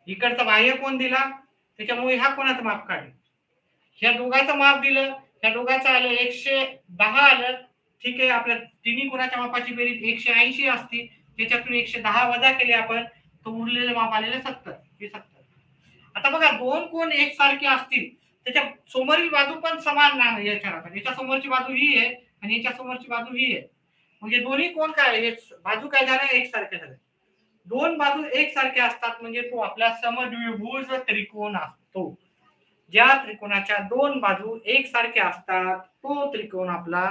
[SPEAKER 1] इकडचा बाह्य कोण दिला त्याच्यामुळे हा कोणाचं माप काढलं. ह्या दोघांचं माप दिलं. ह्या दोघांचं आलं 110 आलं. ठीक आहे. आपल्या तिन्ही कोणाच्या मापाची बेरीज 180 असते. त्याच्यातून 110 वजा केले आपण तर उरलेलं माप आलेलं 70. हे 70. आता बघा दोन कोण एकसारखे असतील त्याच्या समोरील बाजू पण समान नाही याच्या राहतात. याच्या समोरची बाजू ही आहे आणि याच्या समोरची बाजू ही आहे. म्हणजे दोन्ही कोण काय बाजू काय झाल्या? एकसारख्या झाल्या. दोन बाजू एकसारख्या असतात म्हणजे तो आपला समद्विभुज त्रिकोण असतो. ज्या त्रिकोणाच्या दोन बाजू एकसारख्या असतात तो त्रिकोण आपला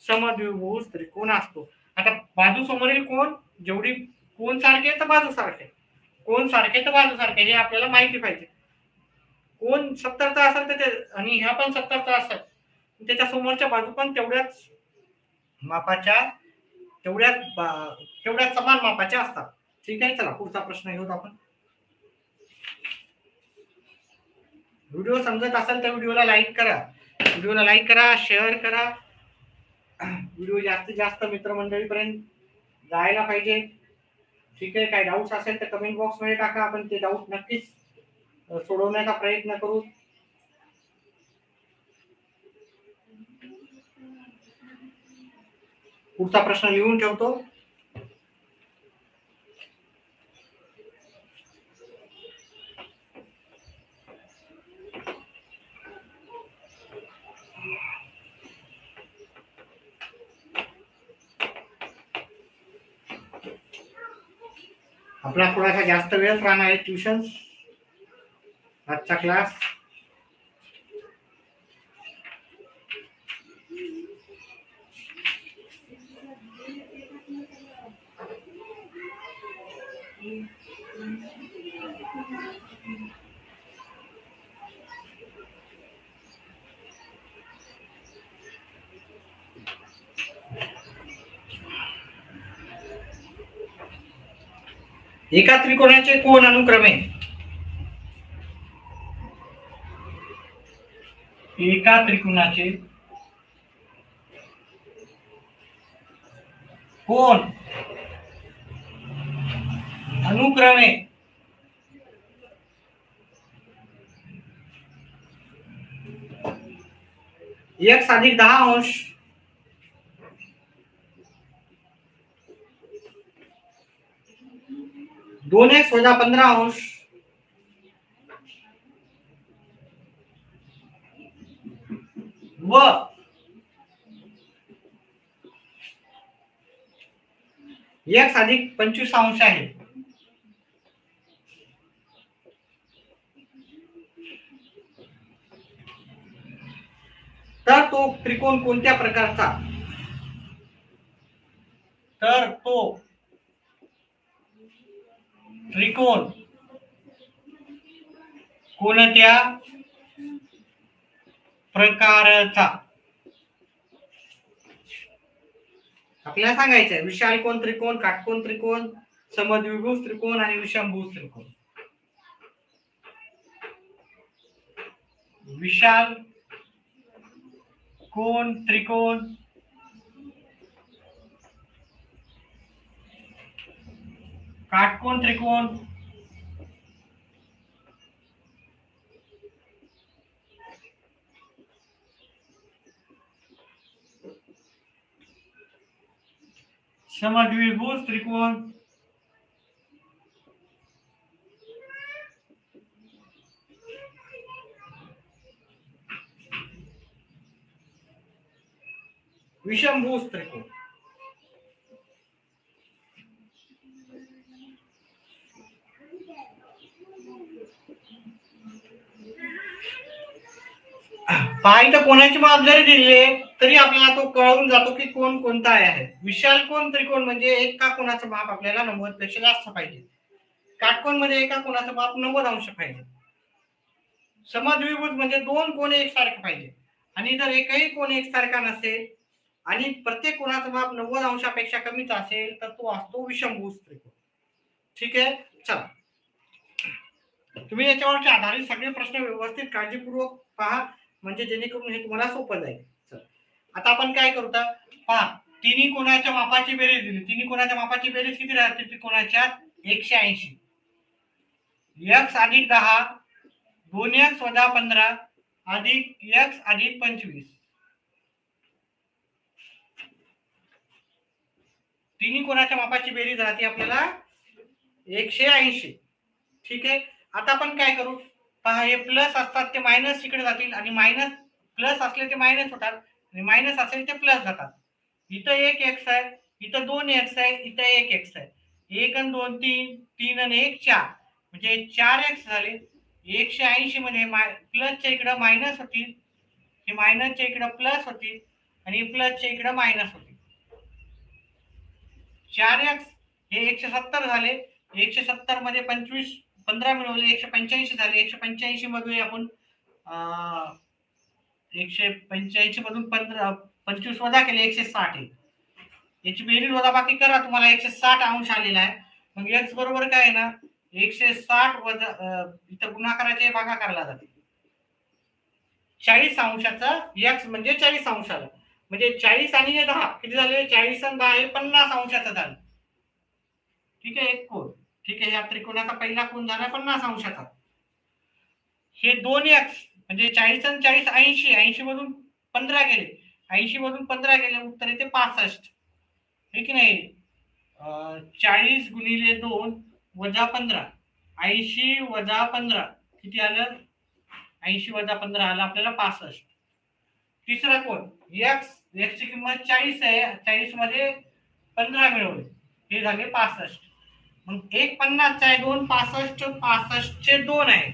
[SPEAKER 1] समद्विभुज त्रिकोण असतो. आता बाजू समोरील कोण जेवढी कोण सारखे तर बाजू सारखे, कोण सारखे तर बाजू सारखे हे आपल्याला माहिती पाहिजे. कोण 70चा असेल तर ते आणि ह्या पण 70चा असेल त्याच्या समोरच्या बाजू पण तेवढ्याच मापाच्या तेवढ्याच समान मापाच्या असतात. ठीक आहे. चला पुढचा प्रश्न घेऊ आपण. व्हिडिओ समजत असेल तर व्हिडिओला लाईक करा, शेअर करा. व्हिडिओ जास्तीत जास्त मित्रमंडळीपर्यंत जायला पाहिजे. ठीक आहे. काही डाऊट्स असेल तर कमेंट बॉक्स मध्ये टाका. आपण ते डाऊट नक्कीच सोडवण्याचा प्रयत्न करू. पुढचा प्रश्न लिहून ठेवतो. आपला थोडासा जास्त वेळ राहणार आहे ट्युशन आजचा क्लास. एका त्रिकोणाचे कोण अनुक्रमे एका त्रिकोणाचे कोण अनुक्रमे x अधिक 10 अंश दोन x वजा 15 अंश व x अधिक 25 अंश आहे. तर तो त्रिकोण कोणत्या प्रकारचा? तर तो त्रिकोण कोणत्या प्रकारचा? आपल्याला सांगायचं आहे. विशाल कोण त्रिकोण, काटकोन त्रिकोण, समद्विभुज त्रिकोण आणि विषमभुज त्रिकोण. विशाल कोण त्रिकोण, काटकोन त्रिकोण समद्विभुज त्रिकोण, विषमभुज त्रिकोण. पाहिजे कोणाचे माप जरी दिले तरी आपल्याला तो कळून जातो की कोण कोणता आहे. विशाल कोण त्रिकोण म्हणजे एका कोणाचं माप आपल्याला 90 पेक्षा जास्त पाहिजे. काटकोन मध्ये एका कोणाचं माप 90 अंश पाहिजे. समद्विभुज म्हणजे दोन कोण एकसारखे पाहिजे आणि जर एकही कोण एकसारखा नसेल आणि प्रत्येक कोणाचं माप 90 अंशापेक्षा कमीच असेल तर तो असतो विषमभुज त्रिकोण. ठीक आहे. चला तुम्ही याच्यावरचे आधारित सगळे प्रश्न व्यवस्थित काळजीपूर्वक पहा म्हणजे जेणेकरून हे तुम्हाला सोपं जाईल. आता आपण काय करू तर पहा, तिन्ही कोणाच्या मापाची बेरीज दिली. तिन्ही कोणाच्या मापाची बेरीज किती राहते त्रिकोणाच्या 180. x अधिक 10 2x वजा 15 अधिक x अधिक 25. तिन्ही कोणाच्या मापाची बेरीज राहते आपल्याला 180. ठीक आहे. आता आपण काय करू पहा, हे प्लस असतात ते मायनस इकडे जातील आणि मायनस प्लस असले ते मायनस होतात आणि मायनस असेल ते प्लस जातात. इथं 1 x आहे, इथं 2 x आहे, इथं 1 x आहे. 1 आणि 2 3, 3 आणि 1 4 म्हणजे 4x झाले. 180 मध्ये प्लसच्या इकडे मायनस होतील, हे मायनसच्या इकडे प्लस होतील आणि प्लसच्या इकडे मायनस होतील. 4x हे 170 झाले. 170 मध्ये 25 15 मिळवले 185 झाले. 185 मध्ये आपण 185 मधून 25 वजा केले 160 आहे. याची बेरीज वजा बाकी करा तुम्हाला 160 अंश आलेला आहे. मग x बरोबर काय आहे ना 160 वजा इथं गुणाकाराचे भागाकारला जाते 40 अंशाचा x म्हणजे 40 अंशाला म्हणजे 40 आणि 10 किती झाले 40 आणि 10 हे 50 अंशाचं झालं. ठीक आहे. एक कोण. ठीक आहे. या त्रिकोणाचा पहिला कोण झाला 50 अंशाचा. हे 2x म्हणजे 40 आणि 40 80. 80 मधून 15 गेले. 80 मधून 15 गेले उत्तर येते 65. हे की नाही 40 गुणिले 2 वजा 15 80 वजा 15 किती आलं 80 वजा 15 आलं आपल्याला 65. तिसरा कोण x ची किंमत 40 आहे. 40 मध्ये 15 मिळवले हे झाले 65. मग एक 50 चा आहे 2 65 65 चे 2 आहे.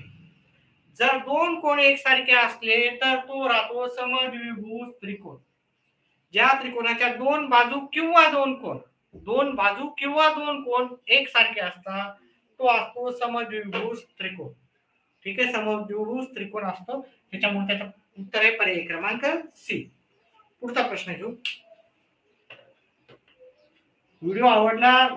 [SPEAKER 1] जर दोन कोण एकसारखे असले तर तो राहतो समद्विभुज त्रिकोण. ज्या त्रिकोणाच्या दोन बाजू किंवा दोन कोण एकसारखे असतात तो असतो समद्विभुज त्रिकोण. ठीक आहे. समद्विभुज त्रिकोण असतो त्याच्यामुळे त्याचं उत्तर आहे पर्याय क्रमांक सी. पुढचा प्रश्न घेऊ. व्हिडिओ आवडला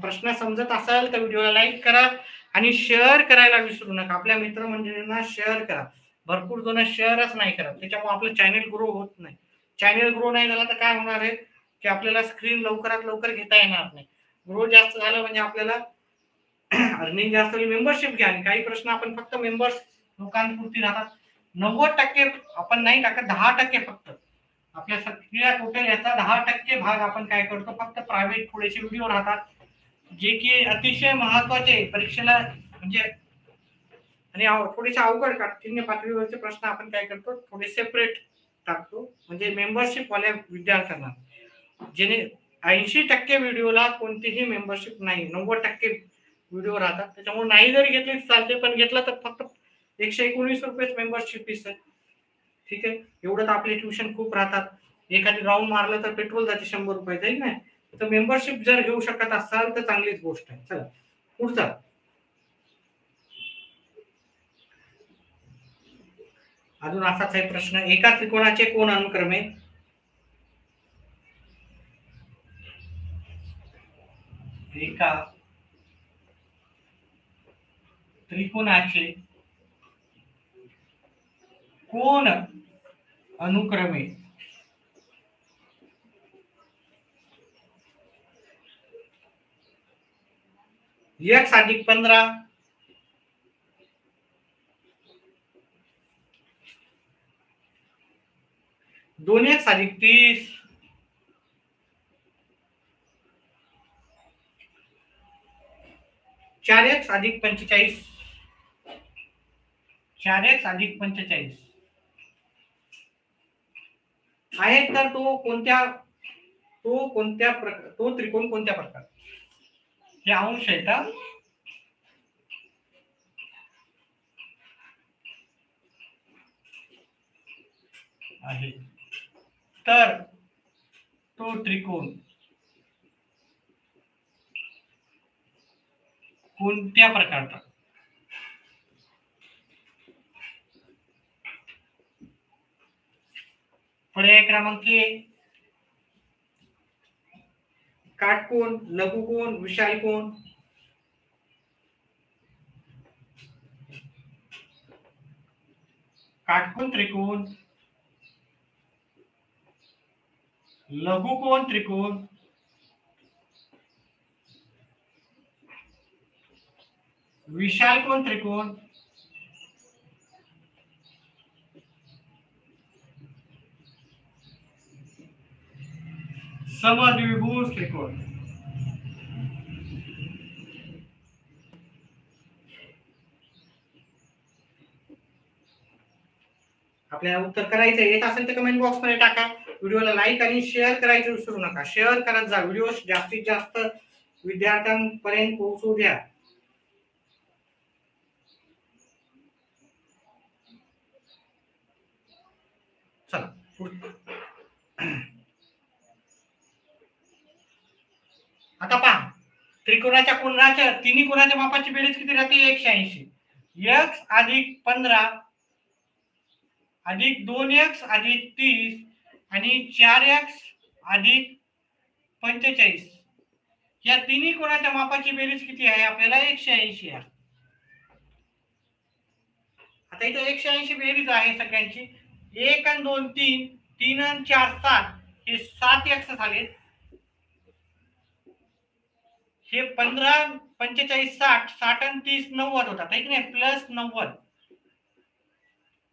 [SPEAKER 1] प्रश्न समजत असेल तर व्हिडिओला लाईक करा आणि शेअर करायला विसरू नका. आपल्या मित्रमंडळींना शेअर करा. भरपूर जण शेअरच नाही करत त्याच्यामुळे आपलं चॅनल ग्रो होत नाही. चॅनल ग्रो नाही झाला तर काय होणार आहे की आपल्याला स्क्रीन लवकरात लवकर घेता येणार नाही. ग्रो जास्त झालं म्हणजे आपल्याला अर्निंग जास्त होईल. मेंबरशिप घ्या. काही प्रश्न आपण फक्त मेंबर्स लोकांपुरती राहतात. 90% आपण नाही टाकत 10% फक्त आपल्या सगळ्या टोटल याचा 10% भाग आपण काय करतो फक्त प्रायव्हेट थोडेसे व्हिडिओ राहतात जे की अतिशय महत्वाचे परीक्षेला म्हणजे आणि थोडेसे अवघड काठीण्य पातळीवरचे प्रश्न आपण काय करतो थोडे सेपरेट टाकतो म्हणजे मेंबरशिप वाल्या विद्यार्थ्यांना. जेणे 80% व्हिडिओला कोणतीही मेंबरशिप नाही 90% व्हिडिओ राहतात त्याच्यामुळे नाही जरी घेतली चालते पण घेतला तर फक्त 119 रुपये मेंबरशिप फीस आहे. ठीक आहे. एवढं तर आपले ट्युशन खूप राहतात. एखादी राऊंड मारलं तर पेट्रोल जाते 100 रुपये जाईल ना. तर मेंबरशिप जर घेऊ शकत असाल तर चांगलीच गोष्ट आहे. चला पुढचा अजून असाच आहे प्रश्न. एका त्रिकोणाचे कोण अनुक्रमे एका त्रिकोणाचे कोण अनुक्रमे x अधिक 15 2x अधिक 30 4x अधिक 45, 4x अधिक 45 आहे. तर तो कोणत्या तो त्रिकोण कोणत्या प्रकार, हे अंश आहे का? आहे. तर तो त्रिकोण कोणत्या प्रकारचा? पर्याय क्रमांक एक काटकोन, लघुकोन, विशाल कोन. काटकोन त्रिकोण, लघुकोन त्रिकोण, विशाल कोन त्रिकोण, समद्विभुज त्रिकोण. आपल्याला उत्तर करायचं येत असेल तर कमेंट बॉक्स मध्ये टाका. व्हिडिओला लाईक आणि शेअर करायचं विसरू नका. शेअर करत जा, व्हिडिओ जास्तीत जास्त विद्यार्थ्यांपर्यंत पोहोचू द्या. चला आता पहा, त्रिकोणाच्या कोणाच्या तिन्ही कोणाच्या मापाची बेरीज किती राहते? 180. x अधिक 15 अधिक 2x अधिक 30 आणि 4x अधिक 45 या तिन्ही कोणाच्या मापाची बेरीज किती आहे? आपल्याला 180 आहे. आता इथे 180 बेरीज आहे सगळ्यांची. 1 आणि 2 3, 3 आणि 4 7, हे 7x झाले. हे 15 45 60, 60 आणि 30 90 होतात आहे की नाही? प्लस 90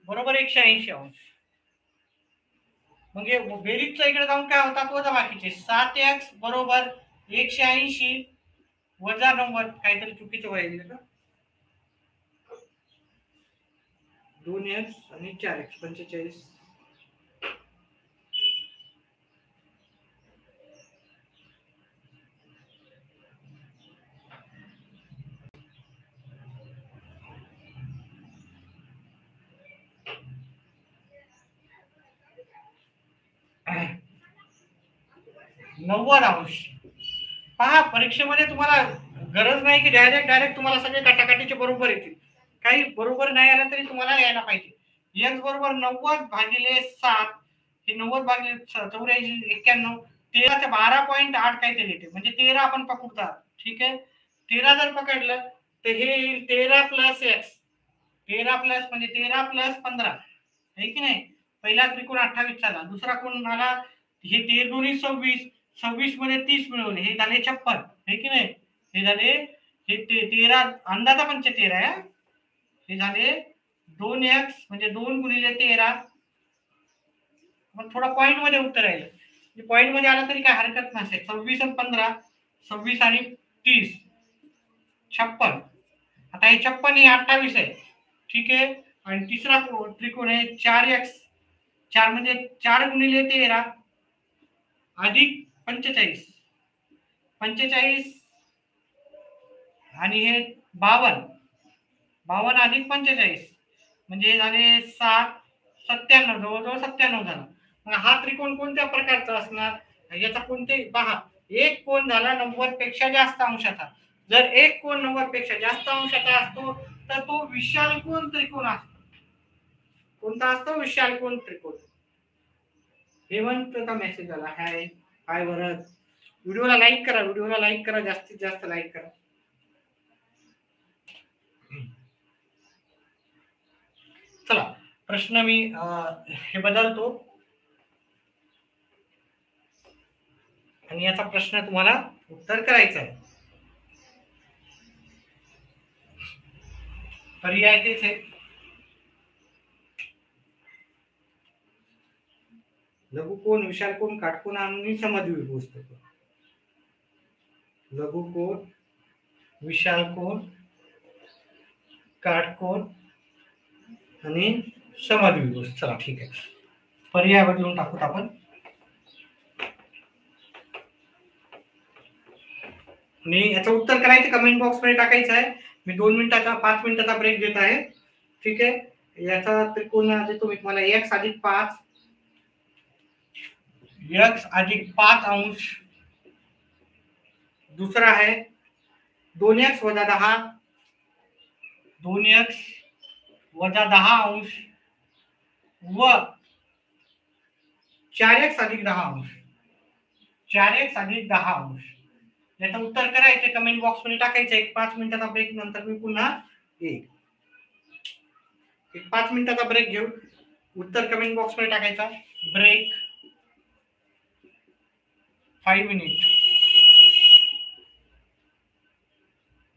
[SPEAKER 1] बरोबर 180 अंश. म्हणजे बेरीजच्या इकडे जाऊन काय होतात? वजा बाकीचे. 7x बरोबर 180 वजा 90. काहीतरी चुकीचं व्हायला का? 2x आणि 4x 45. नव्वद अंश. पहा, परीक्षेमध्ये तुम्हाला गरज नाही की डायरेक्ट तुम्हाला सगळे काटाकाटीचे बरोबर येतील. काही बरोबर नाही आलं तरी तुम्हाला यायला पाहिजे. x बरोबर 90 भागिले 7, हे 90 भागिले 84 91 13च्या 12.8 काहीतरी येते. म्हणजे 13 आपण पकडता. ठीक आहे, 13 जर पकडलं तर हे येईल 13 प्लस x. 13 प्लस म्हणजे 13 प्लस 15 आहे की नाही? पहिला त्रिकोण 28 झाला. दुसरा कोण आला? हे 13 दोन्ही 26, 26 मध्ये 30 मिळवले, हे झाले 56 आहे की नाही? हे झाले हे 13 अंदाजा पंच 13 आहे. हे झाले 2x म्हणजे 2 गुणिले 13. मग थोडा पॉइंट मध्ये उत्तर आहे. पॉइंट मध्ये आला तरी काय हरकत नसेल. 26 आणि 15, 26 आणि 30 56. आता हे 56 हे 28 आहे. ठीक आहे. आणि तिसरा त्रिकोण आहे 4x. 4 म्हणजे 4 गुणिले 13 अधिक 45. 45 आणि हे 52. 52 अधिक 45 म्हणजे झाले 7 97. जवळजवळ 97 झाला. मग हा त्रिकोण कोणत्या प्रकारचा असणार? याचा कोणते पहा, एक कोण झाला 90 पेक्षा जास्त अंशाचा. जर एक कोण 90 पेक्षा जास्त अंशाचा असतो तर तो विशाल कोन त्रिकोण असतो. कोणता असतो? विशाल कोन त्रिकोण. हेमंत का मेसेज आला? हाय हाय भरत. व्हिडिओला लाईक करा, व्हिडिओला लाईक करा, जास्तीत जास्त लाईक करा. चला प्रश्न मी हे बदलतो आणि याचा प्रश्न तुम्हाला उत्तर करायचं आहे. पर्याय तेच आहे. लघुकोन, विशाल कोन, काटकोन आणि समद्विभुज त्रिकोण. लघुकोन, विशाल कोण, काटकोण आणि समद्विभुज. चला ठीक आहे, पर्याय बदलून टाकूत आपण. आणि याचं उत्तर करायचं कमेंट बॉक्स मध्ये टाकायचं आहे. मी 2 मिनिटाचा 5 मिनिटाचा ब्रेक घेत आहे. ठीक आहे. याचा त्रिकोण देतो मी तुम्हाला x अधिक 5, x अधिक 5 अंश. दुसरा आहे 2x वजा 10, 2x वजा 10 अंश व 4x अधिक 10 अंश, 4x अधिक 10 अंश. याचं उत्तर करायचे कमेंट बॉक्स मध्ये टाकायचं. एक 5 मिनिटाचा ब्रेक नंतर मी पुन्हा येईल. एक 5 मिनिटाचा ब्रेक घेऊ. उत्तर कमेंट बॉक्स मध्ये टाकायचा. Break 5 minute.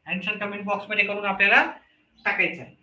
[SPEAKER 1] Answer comment box मध्ये करून आपल्याला टाकायचं आहे.